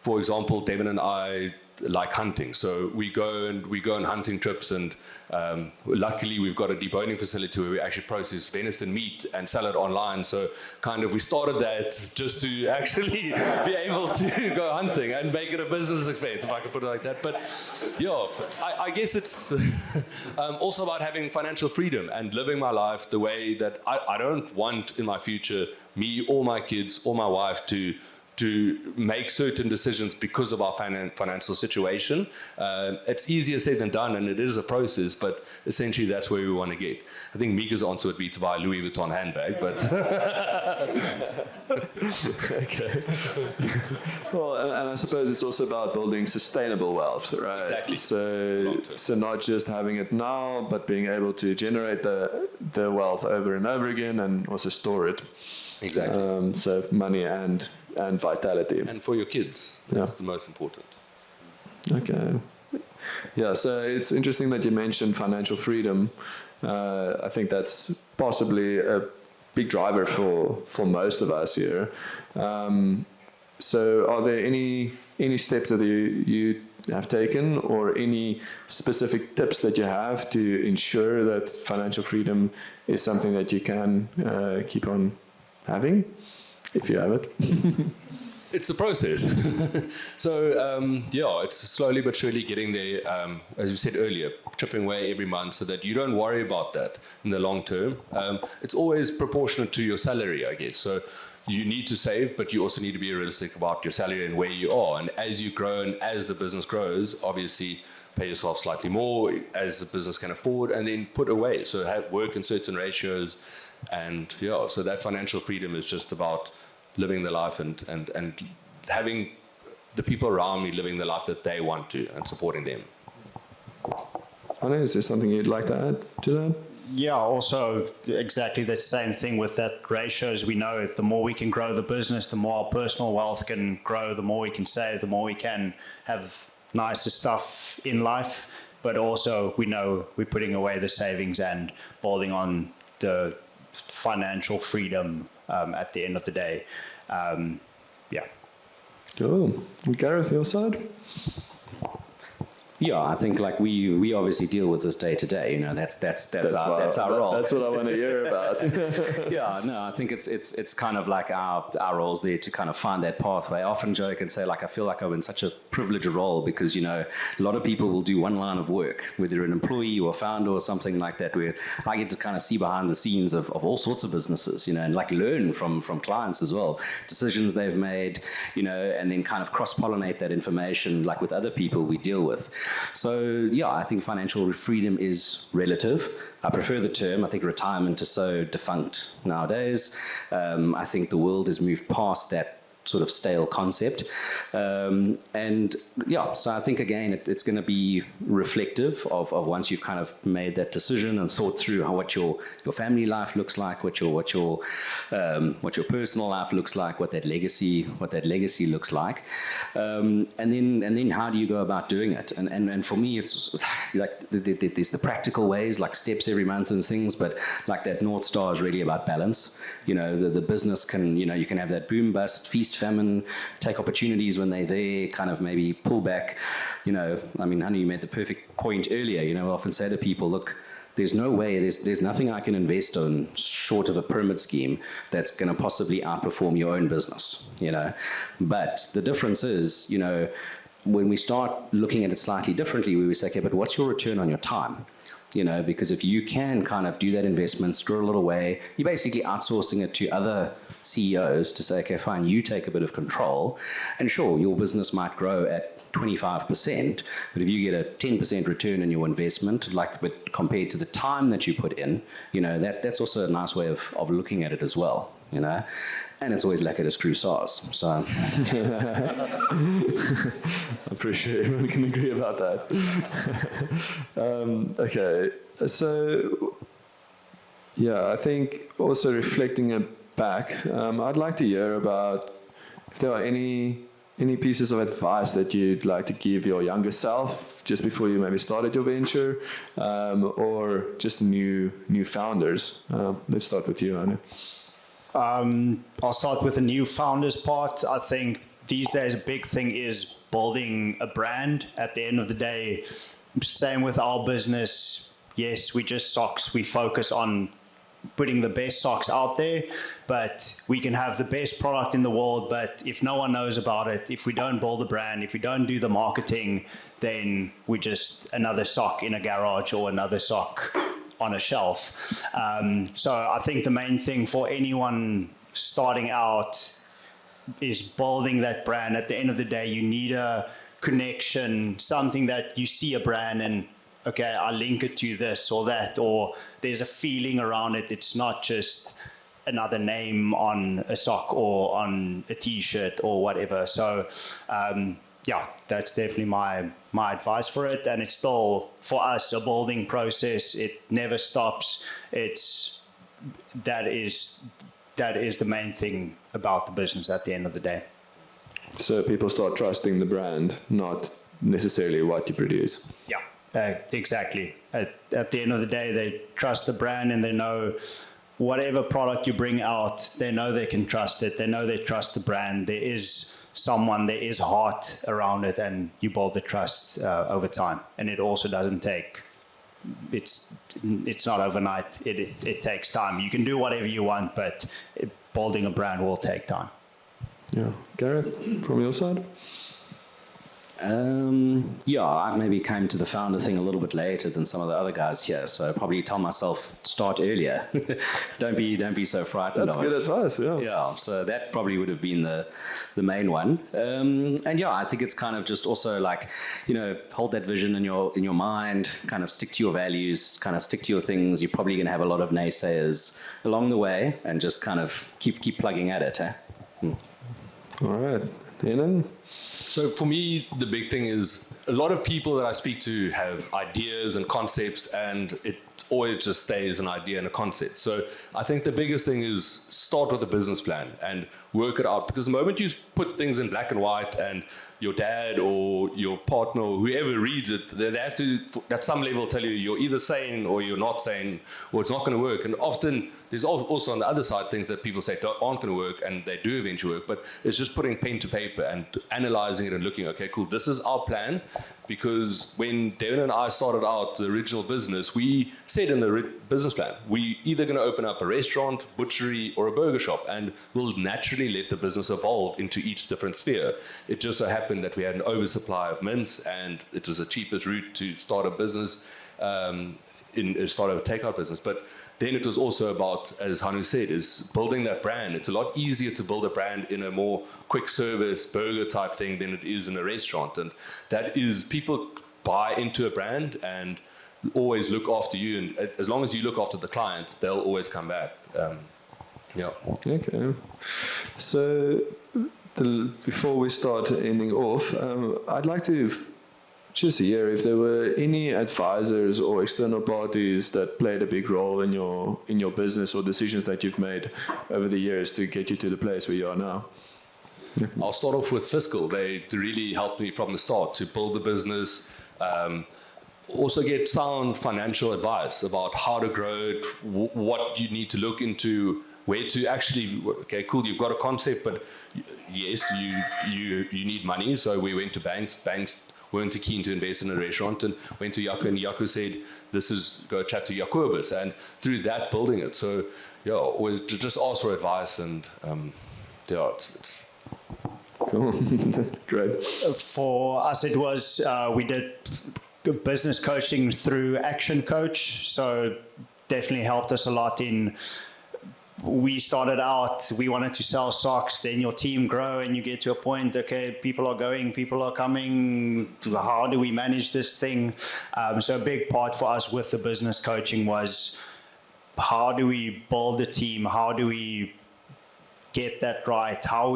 for example, Devin and I like hunting, so we go on hunting trips, and luckily we've got a deboning facility where we actually process venison meat and sell it online. So kind of we started that just to actually be able to go hunting and make it a business expense, if I could put it like that. But yeah, I guess it's also about having financial freedom and living my life the way that I don't want in my future me or my kids or my wife to make certain decisions because of our financial situation. It's easier said than done, and it is a process, but essentially that's where we want to get. I think Mika's answer would be to buy a Louis Vuitton handbag, but... Okay. Well, and I suppose it's also about building sustainable wealth, right? Exactly. So not just having it now, but being able to generate the wealth over and over again, and also store it. Exactly. So money and vitality. And for your kids, that's the most important. Okay. Yeah, so it's interesting that you mentioned financial freedom. I think that's possibly a big driver for most of us here. So are there any steps that you have taken, or any specific tips that you have to ensure that financial freedom is something that you can keep on having, if you have it? It's a process. So, it's slowly but surely getting there, as we said earlier, chipping away every month so that you don't worry about that in the long term. It's always proportionate to your salary, I guess. So you need to save, but you also need to be realistic about your salary and where you are. And as you grow and as the business grows, obviously pay yourself slightly more as the business can afford, and then put away. So work in certain ratios. And so that financial freedom is just about living the life and having the people around me living the life that they want to, and supporting them. Anna, is there something you'd like to add to that? Yeah, also exactly the same thing with that ratios. We know the more we can grow the business, the more our personal wealth can grow, the more we can save, the more we can have nicer stuff in life. But also we know we're putting away the savings and building on the financial freedom at the end of the day. Cool. And Gareth, your side? Yeah, I think like we obviously deal with this day to day. That's our role. That's what I want to hear about. Yeah, no, I think it's kind of like our roles there to kind of find that pathway. I often joke and say, like, I feel like I'm in such a privileged role because, a lot of people will do one line of work, whether you're an employee or a founder or something like that, where I get to kind of see behind the scenes of all sorts of businesses, and like learn from clients as well, decisions they've made, and then kind of cross-pollinate that information like with other people we deal with. So, I think financial freedom is relative. I prefer the term. I think retirement is so defunct nowadays. I think the world has moved past that sort of stale concept. So I think, again, it's going to be reflective of once you've kind of made that decision and thought through what your family life looks like, what your personal life looks like, what that legacy looks like, and then how do you go about doing it? And for me, it's like there's the practical ways, like steps every month and things, but like that North Star is really about balance. The business can, you can have that boom bust, feast famine, take opportunities when they're there, kind of maybe pull back. Honey, you made the perfect point earlier. I often say to people, look, there's no way, there's nothing I can invest on short of a pyramid scheme that's going to possibly outperform your own business, But the difference is, when we start looking at it slightly differently, we say, okay, but what's your return on your time? You know, because if you can kind of do that investment, squirrel it away, you're basically outsourcing it to other CEOs to say, okay, fine, you take a bit of control, and sure, your business might grow at 25%, but if you get a 10% return on your investment, but compared to the time that you put in, you know, that's also a nice way of looking at it as well, you know. And it's always lekker to screw sauce. So I'm pretty sure everyone can agree about that. Okay, so yeah, I think also reflecting it back, I'd like to hear about if there are any pieces of advice that you'd like to give your younger self just before you maybe started your venture, or just new founders. Let's start with you, Anu. I'll start with the new founders part. I think these days a big thing is building a brand. At the end of the day, same with our business. Yes, we just socks. We focus on putting the best socks out there, but we can have the best product in the world, but if no one knows about it, if we don't build a brand, if we don't do the marketing, then we're just another sock in a garage or another sock on a shelf. So I think the main thing for anyone starting out is building that brand. At the end of the day, you need a connection, something that you see a brand and, okay, I link it to this or that, or there's a feeling around it. It's not just another name on a sock or on a t-shirt or whatever. So yeah, that's definitely my advice for it. And it's still, for us, a building process. It never stops. That is the main thing about the business at the end of the day. So people start trusting the brand, not necessarily what you produce. Yeah, exactly. At the end of the day, they trust the brand and they know whatever product you bring out, they know they can trust it. They know they trust the brand. There is heart around it, and you build the trust over time. And it also doesn't take, it's not overnight. It takes time. You can do whatever you want, but building a brand will take time. Yeah. Gareth, from your side? Yeah, I maybe came to the founder thing a little bit later than some of the other guys here, so I probably tell myself start earlier. don't be so frightened. That's good advice. Yeah. Yeah, so that probably would have been the main one. And yeah, I think it's kind of just also like, you know, hold that vision in your mind, kind of stick to your values, kind of stick to your things. You're probably going to have a lot of naysayers along the way, and just kind of keep plugging at it. All right, Enan. So for me, the big thing is a lot of people that I speak to have ideas and concepts, and it always just stays an idea and a concept. So I think the biggest thing is start with a business plan and work it out, because the moment you put things in black and white and your dad or your partner or whoever reads it, they have to, at some level, tell you you're either sane or you're not sane, or it's not going to work. And often there's also on the other side things that people say aren't going to work, and they do eventually work. But it's just putting pen to paper and analyzing it and looking, okay, cool, this is our plan. Because when Devin and I started out the original business, we said in the business plan, we either going to open up a restaurant, butchery, or a burger shop, and we'll naturally let the business evolve into each different sphere. It just so happened that we had an oversupply of mints, and it was the cheapest route to start a business, start a takeout business. But then it was also about, as Hanu said, is building that brand. It's a lot easier to build a brand in a more quick service burger type thing than it is in a restaurant. And that is, people buy into a brand and always look after you. And as long as you look after the client, they'll always come back. Yeah. Okay. So before we start ending off, I'd like to just hear if there were any advisors or external parties that played a big role in your business or decisions that you've made over the years to get you to the place where you are now. I'll start off with Fiskal. They really helped me from the start to build the business, also get sound financial advice about how to grow it, what you need to look into, where to actually, okay, cool, you've got a concept, but yes, you need money. So we went to banks. Banks weren't too keen to invest in a restaurant, and went to Yaku, and Yaku said, go chat to Jacobus, and through that, building it. So, yeah, always just ask for advice, and yeah, Cool. Great. For us, it was we did business coaching through Action Coach, so definitely helped us a lot in. We started out, we wanted to sell socks, then your team grow and you get to a point, okay, people are going, people are coming, how do we manage this thing? So a big part for us with the business coaching was, how do we build a team? How do we get that right? How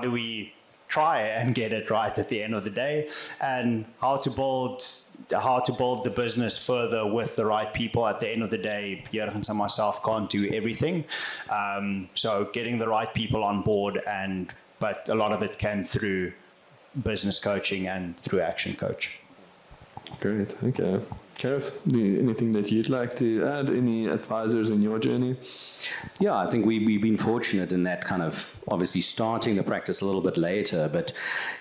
do we try and get it right at the end of the day? And how to build the business further with the right people. At the end of the day, Jurgens and myself can't do everything. So getting the right people on board, but a lot of it came through business coaching and through Action Coach. Great. Okay. Gareth, anything that you'd like to add? Any advisors in your journey? Yeah, I think we've been fortunate in that kind of obviously starting the practice a little bit later. But,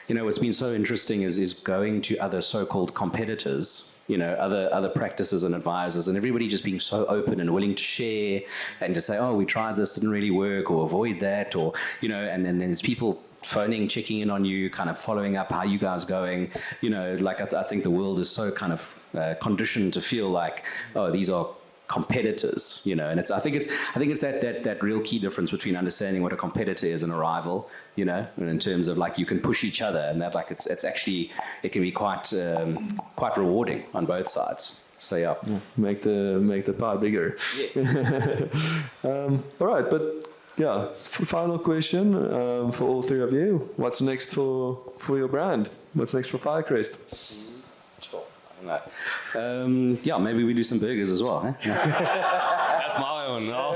what's been so interesting is going to other so-called competitors, other practices and advisors, and everybody just being so open and willing to share and to say, oh, we tried this, didn't really work, or avoid that, or, and then there's people phoning, checking in on you, kind of following up how you guys going. I think the world is so kind of conditioned to feel like, oh, these are competitors, and I think it's that real key difference between understanding what a competitor is and a rival, and in terms of like you can push each other, and that like it's actually, it can be quite rewarding on both sides. So yeah. Make the pie bigger. Yeah. All right, but yeah, final question for all three of you. What's next for your brand? What's next for Firecrest? Sure. I don't know. Maybe we do some burgers as well. Huh? That's my own. No.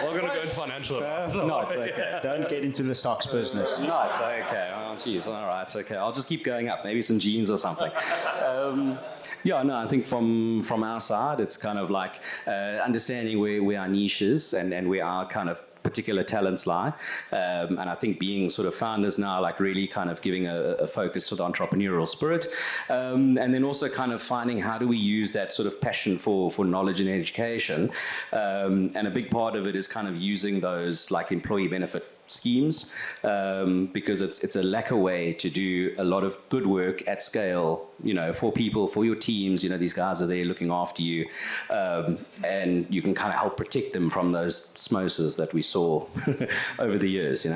We're going to go into financial. No, it's okay. Don't get into the socks business. No, it's okay. Oh, geez. All right, it's okay. I'll just keep going up. Maybe some jeans or something. I think from our side, it's kind of like understanding where our niche is and where our kind of particular talents lie. And I think being sort of founders now, like really kind of giving a focus to the entrepreneurial spirit. And then also kind of finding how do we use that sort of passion for knowledge and education. And a big part of it is kind of using those like employee benefit schemes, because it's a lacquer way to do a lot of good work at scale, for people, for your teams. These guys are there looking after you, and you can kind of help protect them from those smoses that we saw over the years.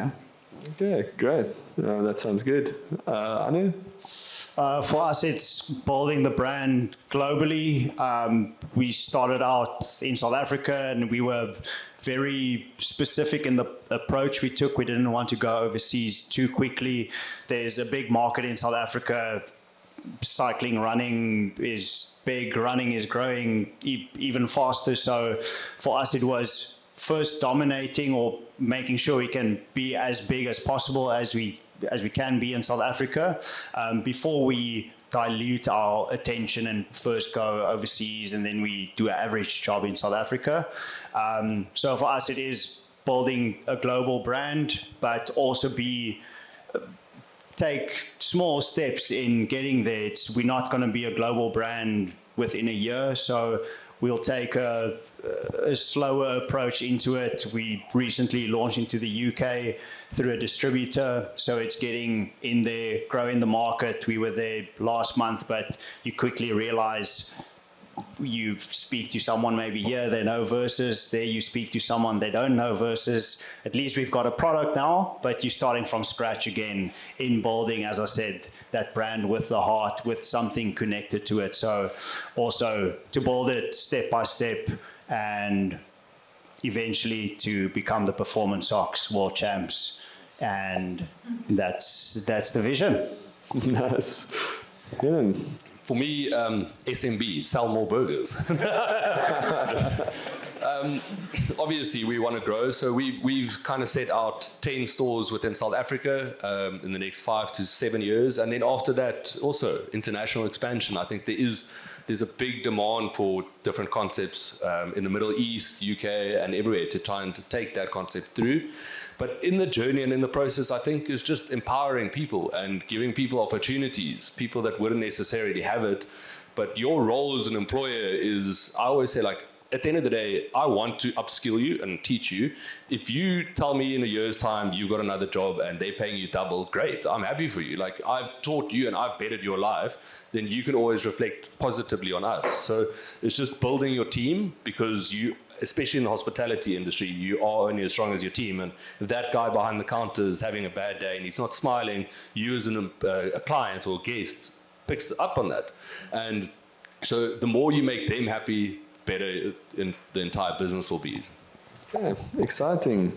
Okay, great. That sounds good. Anu? For us, it's building the brand globally. We started out in South Africa, and we were very specific in the approach we took. We didn't want to go overseas too quickly. There's a big market in South Africa. Cycling, running is big. Running is growing even faster. So for us, it was first dominating or making sure we can be as big as possible as we can be in South Africa, before we dilute our attention and first go overseas and then we do an average job in South Africa. So for us, it is building a global brand, but also take small steps in getting there. We're not going to be a global brand within a year, so we'll take a slower approach into it. We recently launched into the UK through a distributor, so it's getting in there, growing the market. We were there last month, but you quickly realize you speak to someone maybe here, they know versus there you speak to someone they don't know versus. At least we've got a product now, but you're starting from scratch again in building, as I said, that brand with the heart, with something connected to it. So also to build it step by step and eventually to become the Performance Socks world champs. And that's the vision. Nice. Good. For me, SMB, sell more burgers. Obviously, we want to grow, so we've kind of set out 10 stores within South Africa in the next 5 to 7 years, and then after that, also international expansion. I think there's a big demand for different concepts in the Middle East, UK, and everywhere to try and to take that concept through. But in the journey and in the process, I think is just empowering people and giving people opportunities, people that wouldn't necessarily have it. But your role as an employer is, I always say, like, at the end of the day, I want to upskill you and teach you. If you tell me in a year's time you've got another job and they're paying you double, great, I'm happy for you. Like, I've taught you and I've bettered your life, then you can always reflect positively on us. So it's just building your team, because you, especially in the hospitality industry, you are only as strong as your team. And if that guy behind the counter is having a bad day and he's not smiling, you as a client or guest picks up on that. And so the more you make them happy, better in the entire business will be. Okay, exciting.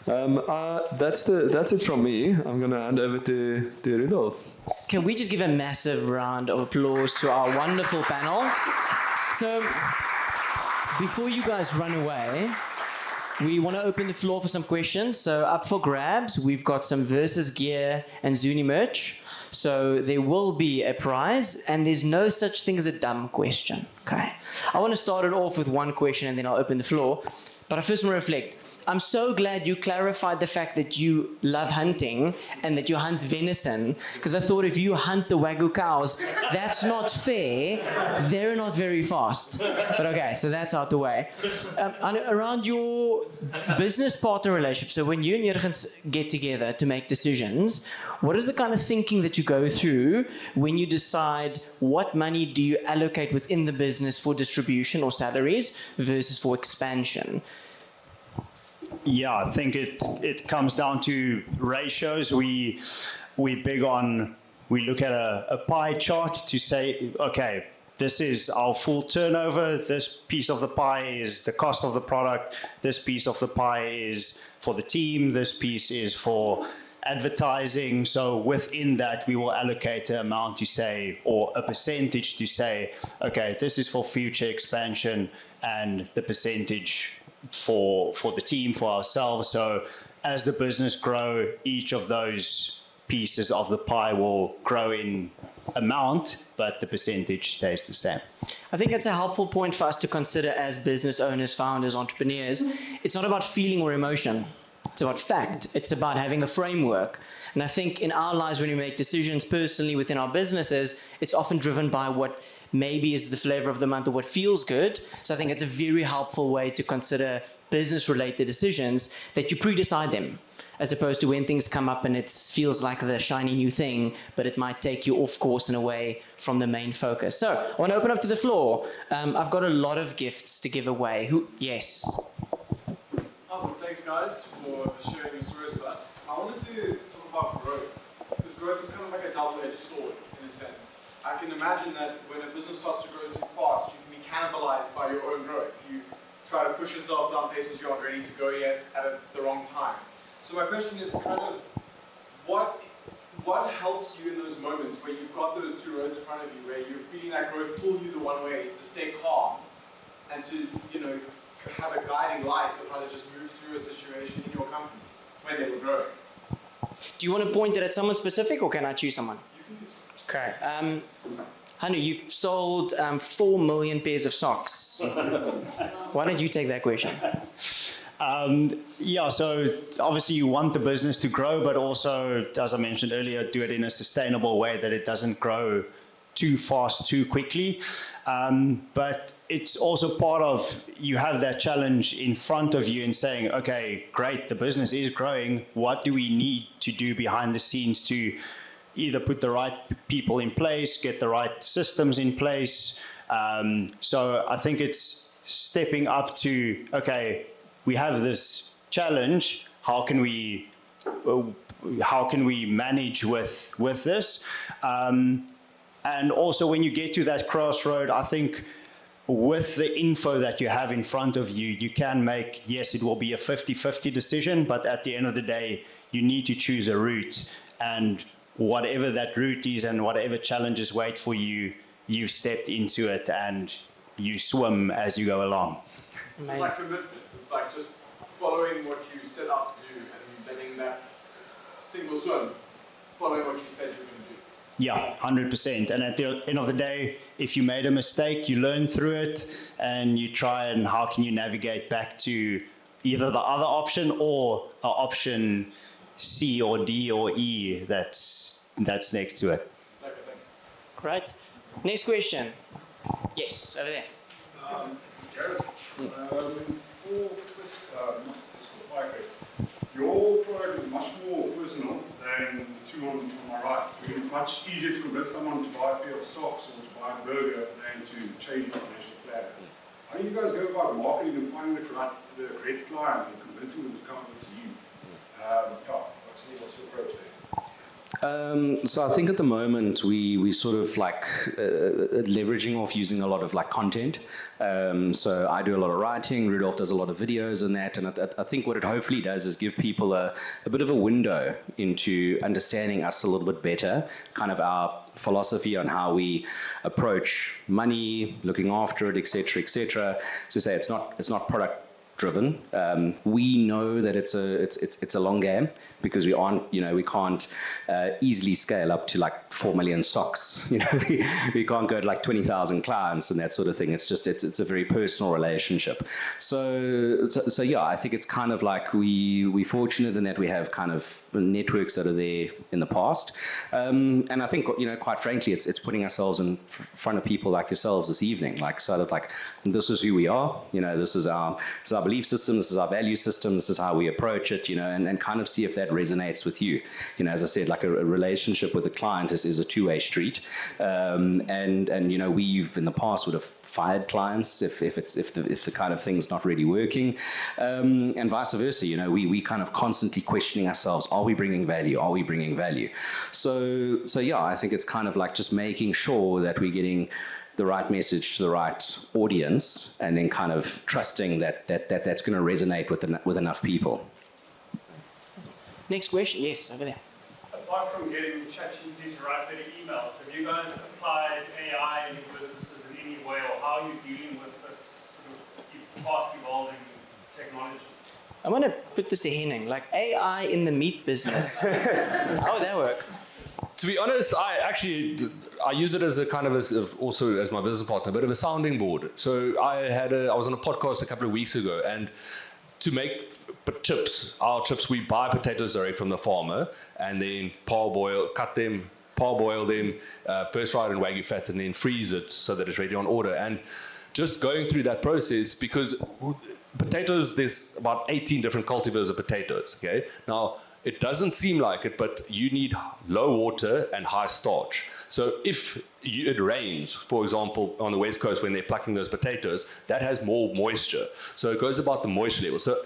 That's it from me. I'm going to hand over to Rudolf. Can we just give a massive round of applause to our wonderful panel? So, before you guys run away, we want to open the floor for some questions. So up for grabs, we've got some Versus gear and Zuney merch. So there will be a prize, and there's no such thing as a dumb question. Okay. I want to start it off with one question, and then I'll open the floor. But I first want to reflect. I'm so glad you clarified the fact that you love hunting and that you hunt venison, because I thought if you hunt the Wagyu cows, that's not fair. They're not very fast. But okay, so that's out the way. Around your business partner relationship, so when you and Jurgens get together to make decisions, what is the kind of thinking that you go through when you decide what money do you allocate within the business for distribution or salaries versus for expansion? Yeah, I think it comes down to ratios. We look at a pie chart to say, okay, this is our full turnover. This piece of the pie is the cost of the product. This piece of the pie is for the team. This piece is for advertising. So within that, we will allocate an amount to say, or a percentage to say, okay, this is for future expansion, and the percentage for the team, for ourselves. So as the business grow, each of those pieces of the pie will grow in amount, but the percentage stays the same. I think that's a helpful point for us to consider as business owners, founders, entrepreneurs. It's not about feeling or emotion. It's about fact. It's about having a framework. And I think in our lives, when we make decisions personally within our businesses, it's often driven by what maybe is the flavor of the month or what feels good. So I think it's a very helpful way to consider business-related decisions, that you pre-decide them, as opposed to when things come up and it feels like the shiny new thing, but it might take you off course and away from the main focus. So I want to open up to the floor. I've got a lot of gifts to give away. Yes? Awesome. Thanks, guys, for sharing your stories with us. I wanted to talk about growth, because growth is kind of like a double-edged sword, in a sense. I can imagine that when a business starts to grow too fast, you can be cannibalized by your own growth. You try to push yourself down places you aren't ready to go yet at the wrong time. So my question is kind of, what helps you in those moments where you've got those two roads in front of you, where you're feeling that growth pull you the one way, to stay calm and to, have a guiding light of how to just move through a situation in your companies when they were growing? Do you want to point it at someone specific, or can I choose someone? You can do so. Okay. Hanu, you've sold 4 million pairs of socks. Why don't you take that question? So obviously you want the business to grow, but also, as I mentioned earlier, do it in a sustainable way that it doesn't grow too fast, too quickly. But it's also part of, you have that challenge in front of you in saying, okay, great, the business is growing. What do we need to do behind the scenes to either put the right people in place, get the right systems in place? So I think it's stepping up to, okay, we have this challenge. How can we manage with this? And also when you get to that crossroad, I think with the info that you have in front of you, you can make, yes, it will be a 50-50 decision, but at the end of the day, you need to choose a route. And whatever that route is and whatever challenges wait for you, you've stepped into it and you swim as you go along. It's like commitment. It's like just following what you set out to do and letting that single swim, following what you said you were going to do. Yeah, 100%. And at the end of the day, if you made a mistake, you learn through it and you try and how can you navigate back to either the other option or an option C or D or E that's next to it. Okay, thanks. Great. Next question. Yes, over there. Gareth, Firecrest, your product is much more personal than the two on my right. I mean, it's much easier to convince someone to buy a pair of socks or to buy a burger than to change your financial plan. How do you guys go about marketing and finding the correct client and convincing them to come over to you? What's your approach there? So I think at the moment we sort of like leveraging off using a lot of like content. So I do a lot of writing, Rudolph does a lot of videos and that, and I think what it hopefully does is give people a bit of a window into understanding us a little bit better, kind of our philosophy on how we approach money, looking after it, etc., etc. So say it's not product driven. We know that it's a long game because we can't easily scale up to like 4 million socks. We can't go to like 20,000 clients and that sort of thing. It's a very personal relationship. So yeah, I think it's kind of like we're fortunate in that we have kind of networks that are there in the past. And I think, quite frankly, it's putting ourselves in front of people like yourselves this evening, like sort of like, this is who we are, this is our belief system, this is our value system, this is how we approach it, and kind of see if that resonates with you. As I said, like a relationship with a client is a two-way street. And we've in the past would have fired clients if the kind of thing's not really working. And vice versa, we kind of constantly questioning ourselves, are we bringing value? Are we bringing value? So yeah, I think it's kind of like just making sure that we're getting the right message to the right audience, and then kind of trusting that's going to resonate with enough people. Next question, yes, over there. Apart from getting ChatGPT to write better emails, have you guys applied AI in your businesses in any way, or how are you dealing with this sort of fast evolving technology? I want to put this to Henning, like AI in the meat business. How would that work? To be honest, I use it as a kind of also as my business partner, a bit of a sounding board. So I was on a podcast a couple of weeks ago, and to make our chips, we buy potatoes direct from the farmer and then parboil them, first fry it in Wagyu fat, and then freeze it so that it's ready on order. And just going through that process, because potatoes, there's about 18 different cultivars of potatoes. Okay, now it doesn't seem like it, but you need low water and high starch. So if it rains, for example, on the West Coast when they're plucking those potatoes, that has more moisture. So it goes about the moisture level. So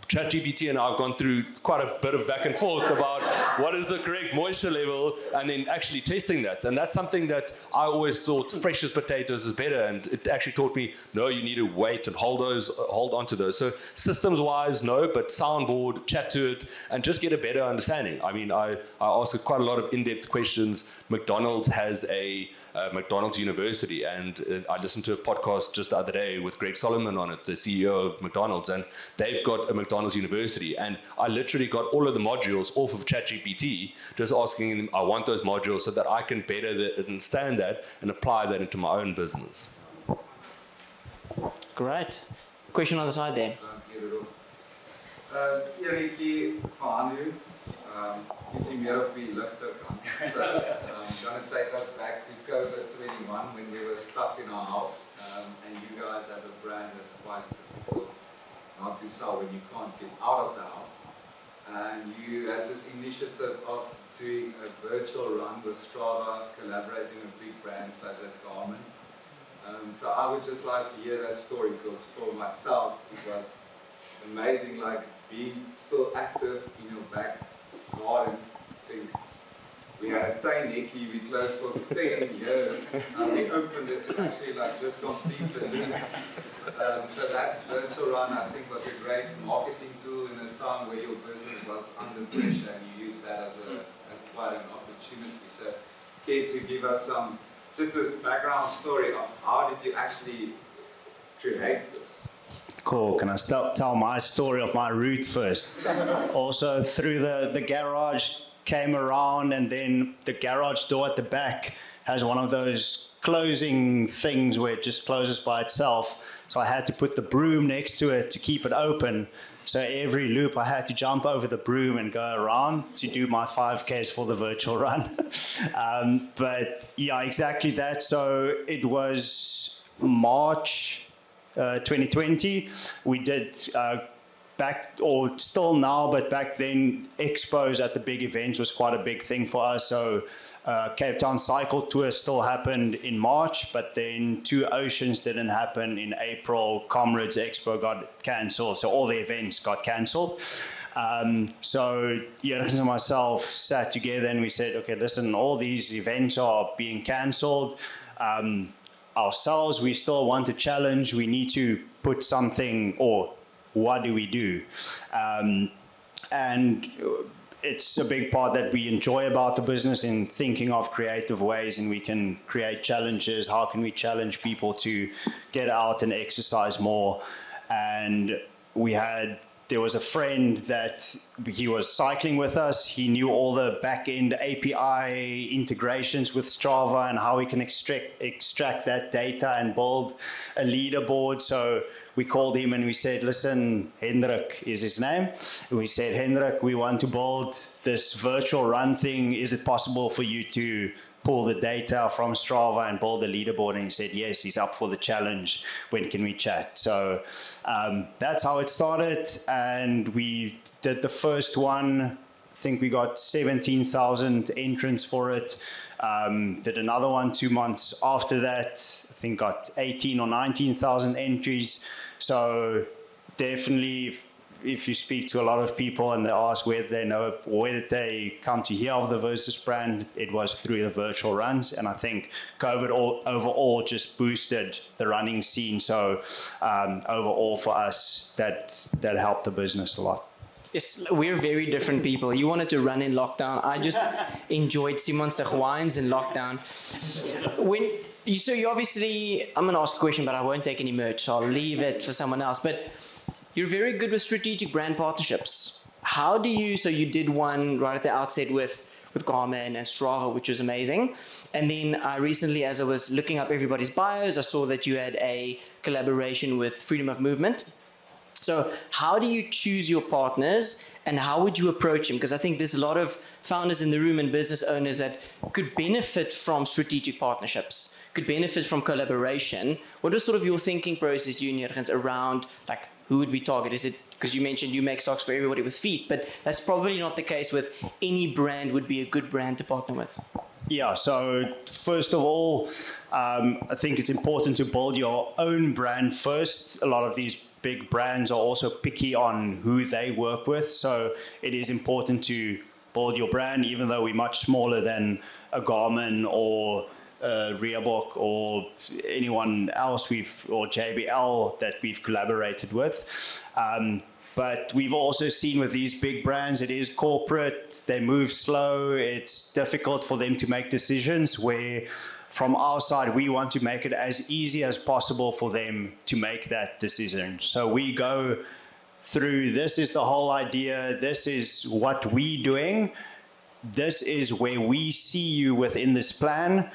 ChatGPT and I have gone through quite a bit of back and forth about what is the correct moisture level, and then actually testing that. And that's something that I always thought freshest potatoes is better, and it actually taught me, no, you need to wait and hold on to those. So systems-wise, no, but soundboard, chat to it, and just get a better understanding. I mean, I ask quite a lot of in-depth questions. McDonald's has a McDonald's University, and I listened to a podcast just the other day with Greg Solomon on it, the CEO of McDonald's, and they've got a McDonald's University, and I literally got all of the modules off of ChatGPT, just asking them, I want those modules so that I can better understand that and apply that into my own business. Great. Question on the side there. Eeretjie vir Anu, ietsie meer op die ligte kant. So, gonna take us back to COVID-21 when we were stuck in our house, and you guys have a brand that's quite difficult not to sell when you can't get out of the house. And you had this initiative of doing a virtual run with Strava, collaborating with big brands such as Garmin. So I would just like to hear that story, because for myself it was amazing, like being still active in your back garden. We had a tiny hickey, we closed for 10 years, and we opened it to actually like just complete the loop. So that virtual run, I think, was a great marketing tool in a time where your business was under pressure, and you used that as quite an opportunity. So care to give us just this background story of how did you actually create this? Cool. Can I tell my story of my route first? Also through the garage, came around, and then the garage door at the back has one of those closing things where it just closes by itself. So I had to put the broom next to it to keep it open. So every loop I had to jump over the broom and go around to do my 5Ks for the virtual run. But yeah, exactly that. So it was March 2020. We did back, or still now, but back then, expos at the big events was quite a big thing for us. So Cape Town Cycle Tour still happened in March, but then Two Oceans didn't happen in April. Comrades Expo got cancelled, so all the events got cancelled. So Jurgens and myself sat together and we said, okay, listen, all these events are being cancelled. Ourselves, we still want a challenge. We need to put something, or what do we do? And it's a big part that we enjoy about the business, in thinking of creative ways, and we can create challenges. How can we challenge people to get out and exercise more? And there was a friend that he was cycling with us. He knew all the back-end API integrations with Strava and how we can extract that data and build a leaderboard. So we called him and we said, listen, Hendrik is his name. We said, Hendrik, we want to build this virtual run thing. Is it possible for you to pull the data from Strava and build a leaderboard? And he said, yes, he's up for the challenge. When can we chat? So that's how it started. And we did the first one. I think we got 17,000 entrants for it. Did another one 2 months after that. I think got 18 or 19,000 entries. So definitely, if you speak to a lot of people and they ask where did they come to hear of the Versus brand, it was through the virtual runs. And I think COVID overall just boosted the running scene. So overall for us, that helped the business a lot. Yes, we're very different people. You wanted to run in lockdown. I just enjoyed Simonsig Wines in lockdown. So you obviously, I'm going to ask a question, but I won't take any merch, so I'll leave it for someone else. But you're very good with strategic brand partnerships. How do you, so you did one right at the outset with Garmin and Strava, which was amazing. And then recently, as I was looking up everybody's bios, I saw that you had a collaboration with Freedom of Movement. So how do you choose your partners and how would you approach them? Because I think there's a lot of founders in the room and business owners that could benefit from strategic partnerships, could benefit from collaboration. What is sort of your thinking process, Junior, around like who would we target? Is it, because you mentioned you make socks for everybody with feet, but that's probably not the case with any brand would be a good brand to partner with. Yeah, so first of all, I think it's important to build your own brand first. A lot of these big brands are also picky on who they work with. So it is important to build your brand, even though we're much smaller than a Garmin or Reebok or anyone else or JBL that we've collaborated with. But we've also seen with these big brands, it is corporate, they move slow, it's difficult for them to make decisions, where from our side, we want to make it as easy as possible for them to make that decision. So we go through, this is the whole idea, this is what we're doing, this is where we see you within this plan.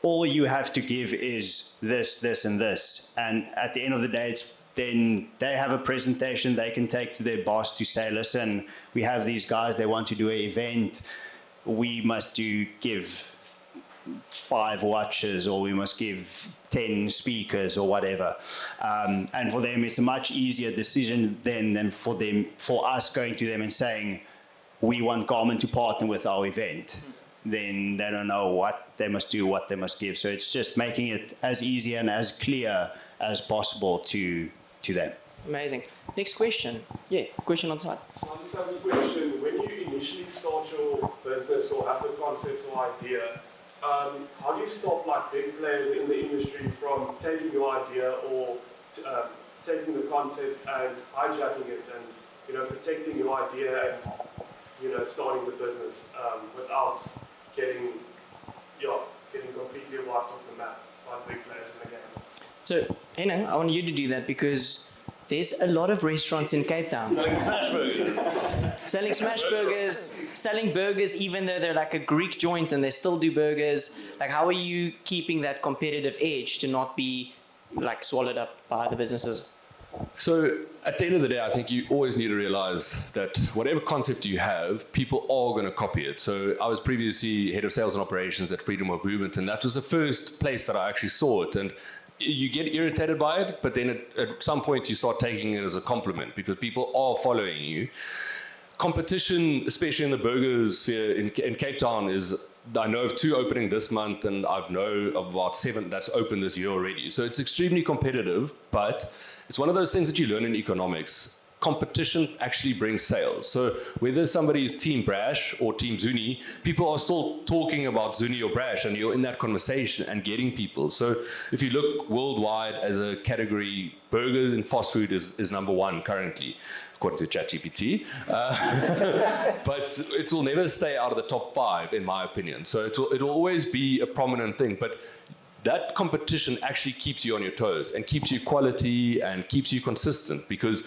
All you have to give is this, this, and this. And at the end of the day, then they have a presentation they can take to their boss to say, listen, we have these guys, they want to do an event, we must give 5 watches, or we must give 10 speakers or whatever. And for them, it's a much easier decision than for us going to them and saying, we want Garmin to partner with our event. Then they don't know what they must do, what they must give. So it's just making it as easy and as clear as possible to them. Amazing. Next question. Yeah, question on side. I just have a question. When you initially start your business or have the concept or idea, how do you stop like big players in the industry from taking your idea or taking the concept and hijacking it and protecting your idea and starting the business without getting completely wiped off the map by big players in the game? So, I want you to do that because there's a lot of restaurants in Cape Town. Selling smash burgers. Selling smash burgers, selling burgers even though they're like a Greek joint and they still do burgers. Like, how are you keeping that competitive edge to not be like swallowed up by the businesses? So at the end of the day, I think you always need to realize that whatever concept you have, people are going to copy it. So I was previously head of sales and operations at Freedom of Movement, and that was the first place that I actually saw it. And you get irritated by it, but then at some point you start taking it as a compliment because people are following you. Competition, especially in the burger sphere in Cape Town, is, I know of 2 opening this month, and I know of about 7 that's open this year already. So it's extremely competitive, but it's one of those things that you learn in economics. Competition actually brings sales. So whether somebody is Team Brash or Team Zuney, people are still talking about Zuney or Brash, and you're in that conversation and getting people. So if you look worldwide as a category, burgers and fast food is number 1 currently, according to ChatGPT. But it will never stay out of the top 5, in my opinion. So it'll always be a prominent thing. But that competition actually keeps you on your toes and keeps you quality and keeps you consistent, because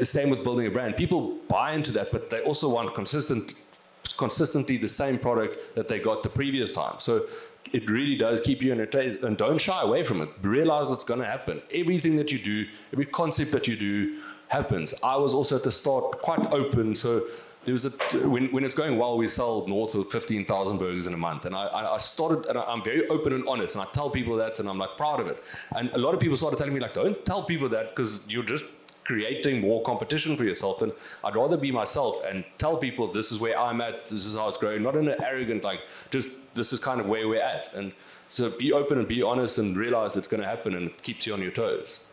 same with building a brand. People buy into that, but they also want consistently the same product that they got the previous time. So it really does keep you on your toes, and don't shy away from it. Realize it's going to happen. Everything that you do, every concept that you do happens. I was also at the start quite open, so there was when it's going well, we sell north of 15,000 burgers in a month. And I started, and I'm very open and honest, and I tell people that, and I'm like proud of it. And a lot of people started telling me, like, don't tell people that, because you're just creating more competition for yourself. And I'd rather be myself and tell people this is where I'm at, this is how it's growing, not in an arrogant, like, just this is kind of where we're at. And so be open and be honest and realize it's going to happen, and it keeps you on your toes.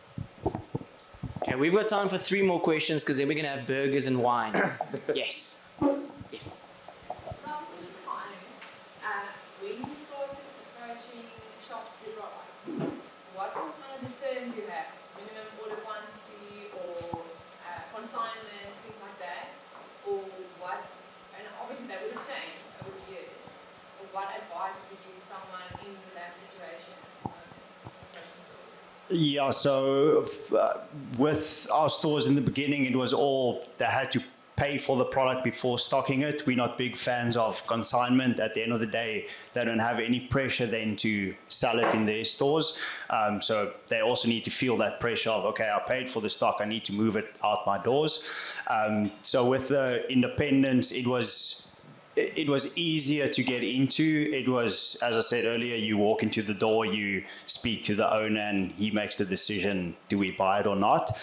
Okay, we've got time for 3 more questions, because then we're going to have burgers and wine. Yes. Yes. When you started approaching shops to buy, what was one of the terms you have? Minimum order quantity or consignment, things like that? Or what? And obviously that would have changed over the years. Or what advice would you give someone in that situation? Yeah, so with our stores in the beginning, it was all, they had to pay for the product before stocking it. We're not big fans of consignment. At the end of the day, they don't have any pressure then to sell it in their stores. So they also need to feel that pressure of, okay, I paid for the stock, I need to move it out my doors. So with the independents, it was easier to get into. It was, as I said earlier, you walk into the door, you speak to the owner, and he makes the decision, do we buy it or not?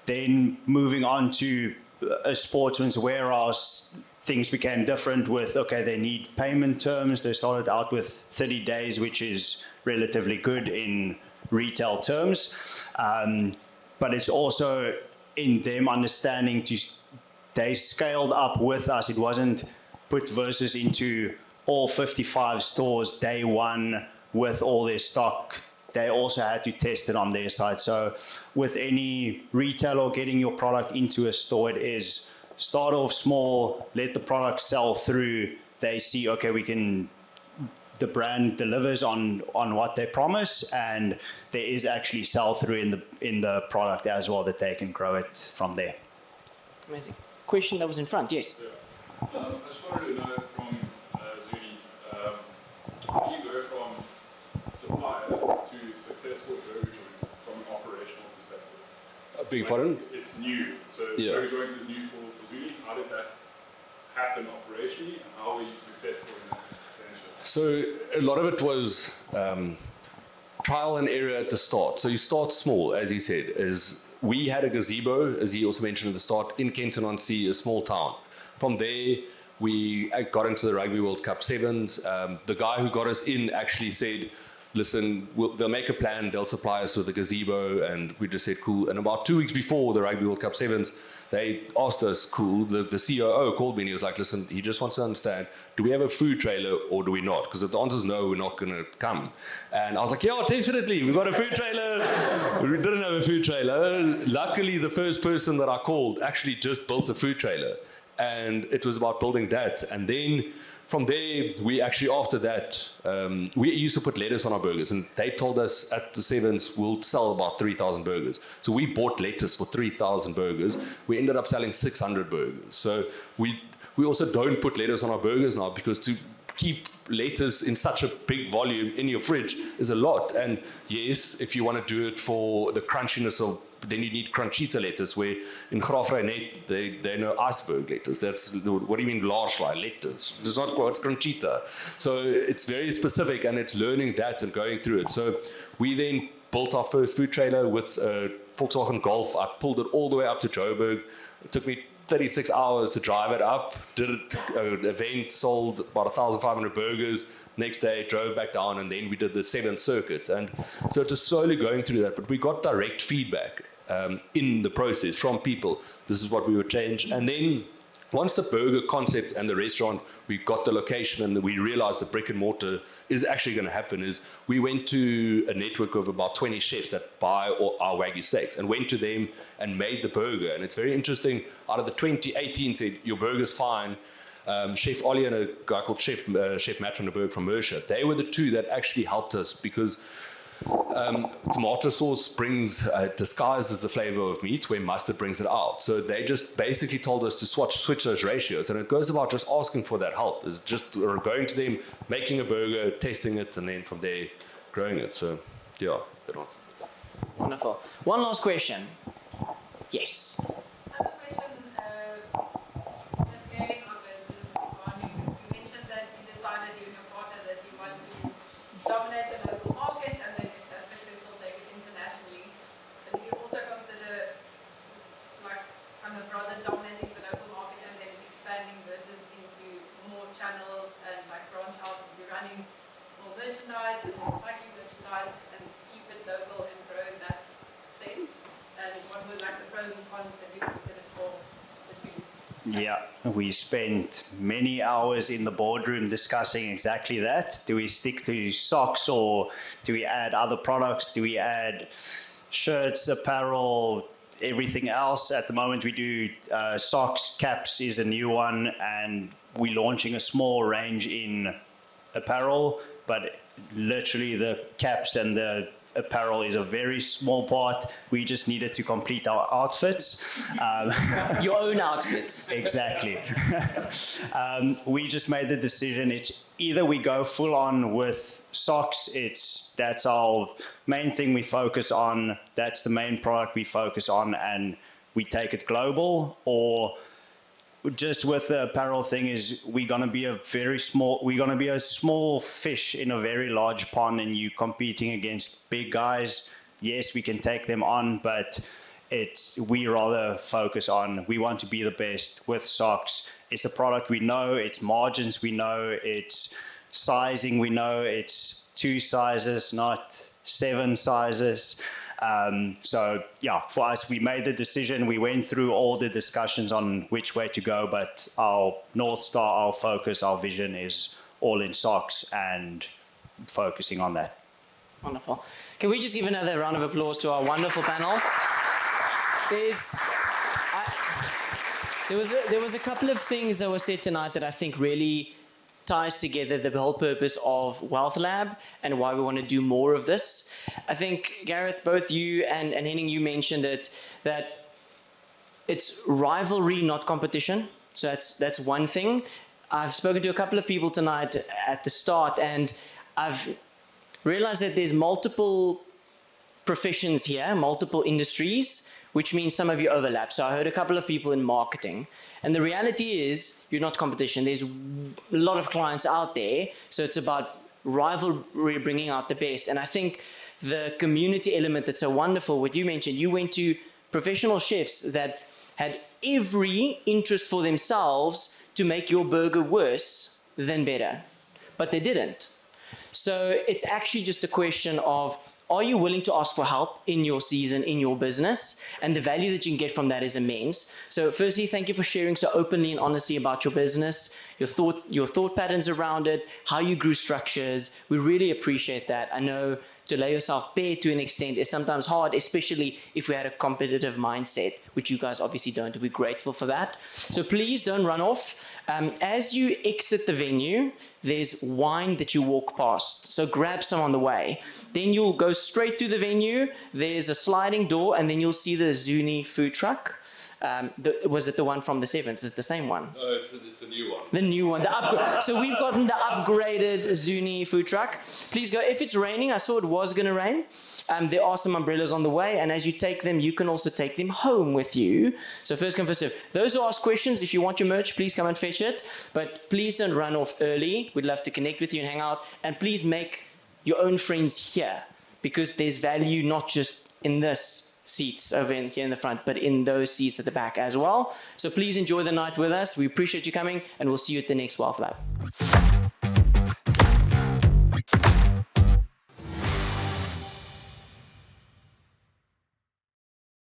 Then moving on to a sportsman's warehouse, things became different with, okay, they need payment terms. They started out with 30 days, which is relatively good in retail terms. But it's also in them understanding they scaled up with us. It wasn't put versus into all 55 stores day 1 with all their stock. They also had to test it on their side. So with any retailer getting your product into a store, it is start off small, let the product sell through. They see, okay, the brand delivers on what they promise, and there is actually sell through in the product as well, that they can grow it from there. Amazing. Question that was in front, yes. I just wanted to know from Zuney, how do you go from supplier to successful burger joint from an operational perspective? Beg your pardon? It's new, so Yeah. burger joints is new for Zuney. How did that happen operationally, and how were you successful in that venture? So a lot of it was trial and error at the start. So you start small, as he said. We had a gazebo, as he also mentioned at the start, in Kenton-on-Sea, a small town. From there, we got into the Rugby World Cup Sevens. The guy who got us in actually said, listen, they'll make a plan, they'll supply us with a gazebo, and we just said, cool. And about 2 weeks before the Rugby World Cup Sevens, they asked us, cool, the COO called me and he was like, listen, he just wants to understand, do we have a food trailer or do we not? Because if the answer is no, we're not going to come. And I was like, yeah, definitely, we've got a food trailer. We didn't have a food trailer. Luckily, the first person that I called actually just built a food trailer. And it was about building that. And then from there, we actually, after that, we used to put lettuce on our burgers. And they told us at the Sevens, we'll sell about 3,000 burgers. So we bought lettuce for 3,000 burgers. We ended up selling 600 burgers. So we also don't put lettuce on our burgers now, because to keep lettuce in such a big volume in your fridge is a lot. And yes, if you want to do it for the crunchiness of, then you need crunchita lettuce, where in Graafry net, they know iceberg lettuce. That's, what do you mean large lettuce? It's not quite, it's crunchita. So it's very specific, and it's learning that and going through it. So we then built our first food trailer with a Volkswagen Golf. I pulled it all the way up to Joburg. It took me 36 hours to drive it up, did an event, sold about 1,500 burgers. Next day, drove back down, and then we did the 7th circuit. And so just slowly going through that, but we got direct feedback in the process from people. This is what we would change. And then once the burger concept and the restaurant, we got the location and we realized the brick and mortar is actually going to happen, is we went to a network of about 20 chefs that buy our Wagyu steaks and went to them and made the burger. And it's very interesting, out of the 2018 said, your burger's fine. Chef Ollie and a guy called Chef Matt van der Berg from Mercia, they were the two that actually helped us, because tomato sauce disguises the flavor of meat where mustard brings it out. So they just basically told us to switch those ratios, and it goes about just asking for that help. It's just going to them, making a burger, testing it, and then from there growing it. So yeah, that answers it. Wonderful. One last question. Yes. I have a question, scaling up versus Wagyu. You mentioned that you decided, you and your partner, that you want to dominate the local market, and then if that's successful, take it internationally. But do you also consider, like, kind of rather dominating the local market and then expanding versus into more channels and like branch out into running more merchandise and more cycling merchandise and keep it local and grow in that sense? And what were like the pros and cons that you considered for the two? Yeah, we spent many hours in the boardroom discussing exactly that. Do we stick to socks, or do we add other products? Do we add shirts, apparel, everything else? At the moment we do socks, caps is a new one, and we're launching a small range in apparel, but literally the caps and the apparel is a very small part. We just needed to complete our outfits. Your own outfits. Exactly. We just made the decision. It's either we go full on with socks. That's our main thing we focus on. That's the main product we focus on, and we take it global. Or just with the apparel thing, is we're gonna be a small fish in a very large pond, and you competing against big guys. Yes, we can take them on, but we rather focus on, we want to be the best with socks. It's a product we know, it's margins we know, it's sizing we know, it's 2 sizes, not 7 sizes. So yeah, for us, we made the decision. We went through all the discussions on which way to go, but our North Star, our focus, our vision is all in socks and focusing on that. Wonderful. Can we just give another round of applause to our wonderful panel? There was a couple of things that were said tonight that I think really ties together the whole purpose of Wealth Lab and why we want to do more of this. I think, Gareth, both you and Henning, you mentioned it, that it's rivalry, not competition. So that's one thing. I've spoken to a couple of people tonight at the start, and I've realized that there's multiple professions here, multiple industries, which means some of you overlap. So I heard a couple of people in marketing. And the reality is, you're not competition. There's a lot of clients out there, so it's about rivalry, bringing out the best. And I think the community element that's so wonderful, what you mentioned, you went to professional chefs that had every interest for themselves to make your burger worse than better, but they didn't. So it's actually just a question of, are you willing to ask for help in your season, in your business? And the value that you can get from that is immense. So firstly, thank you for sharing so openly and honestly about your business, your thought patterns around it, how you grew structures. We really appreciate that. I know to lay yourself bare to an extent is sometimes hard, especially if we had a competitive mindset, which you guys obviously don't. We're grateful for that. So please don't run off. As you exit the venue, there's wine that you walk past. So grab some on the way. Then you'll go straight to the venue. There's a sliding door, and then you'll see the Zuney food truck. Was it the one from the 7th? Is it the same one? No, it's a new one. The new one. So we've gotten the upgraded Zuney food truck. Please go. If it's raining, I saw it was going to rain. There are some umbrellas on the way, and as you take them, you can also take them home with you. So first come, first serve. Those who ask questions, if you want your merch, please come and fetch it. But please don't run off early. We'd love to connect with you and hang out. And please make your own friends here. because there's value not just in this seats over here in the front, but in those seats at the back as well. So please enjoy the night with us. We appreciate you coming, and we'll see you at the next Wealth Lab.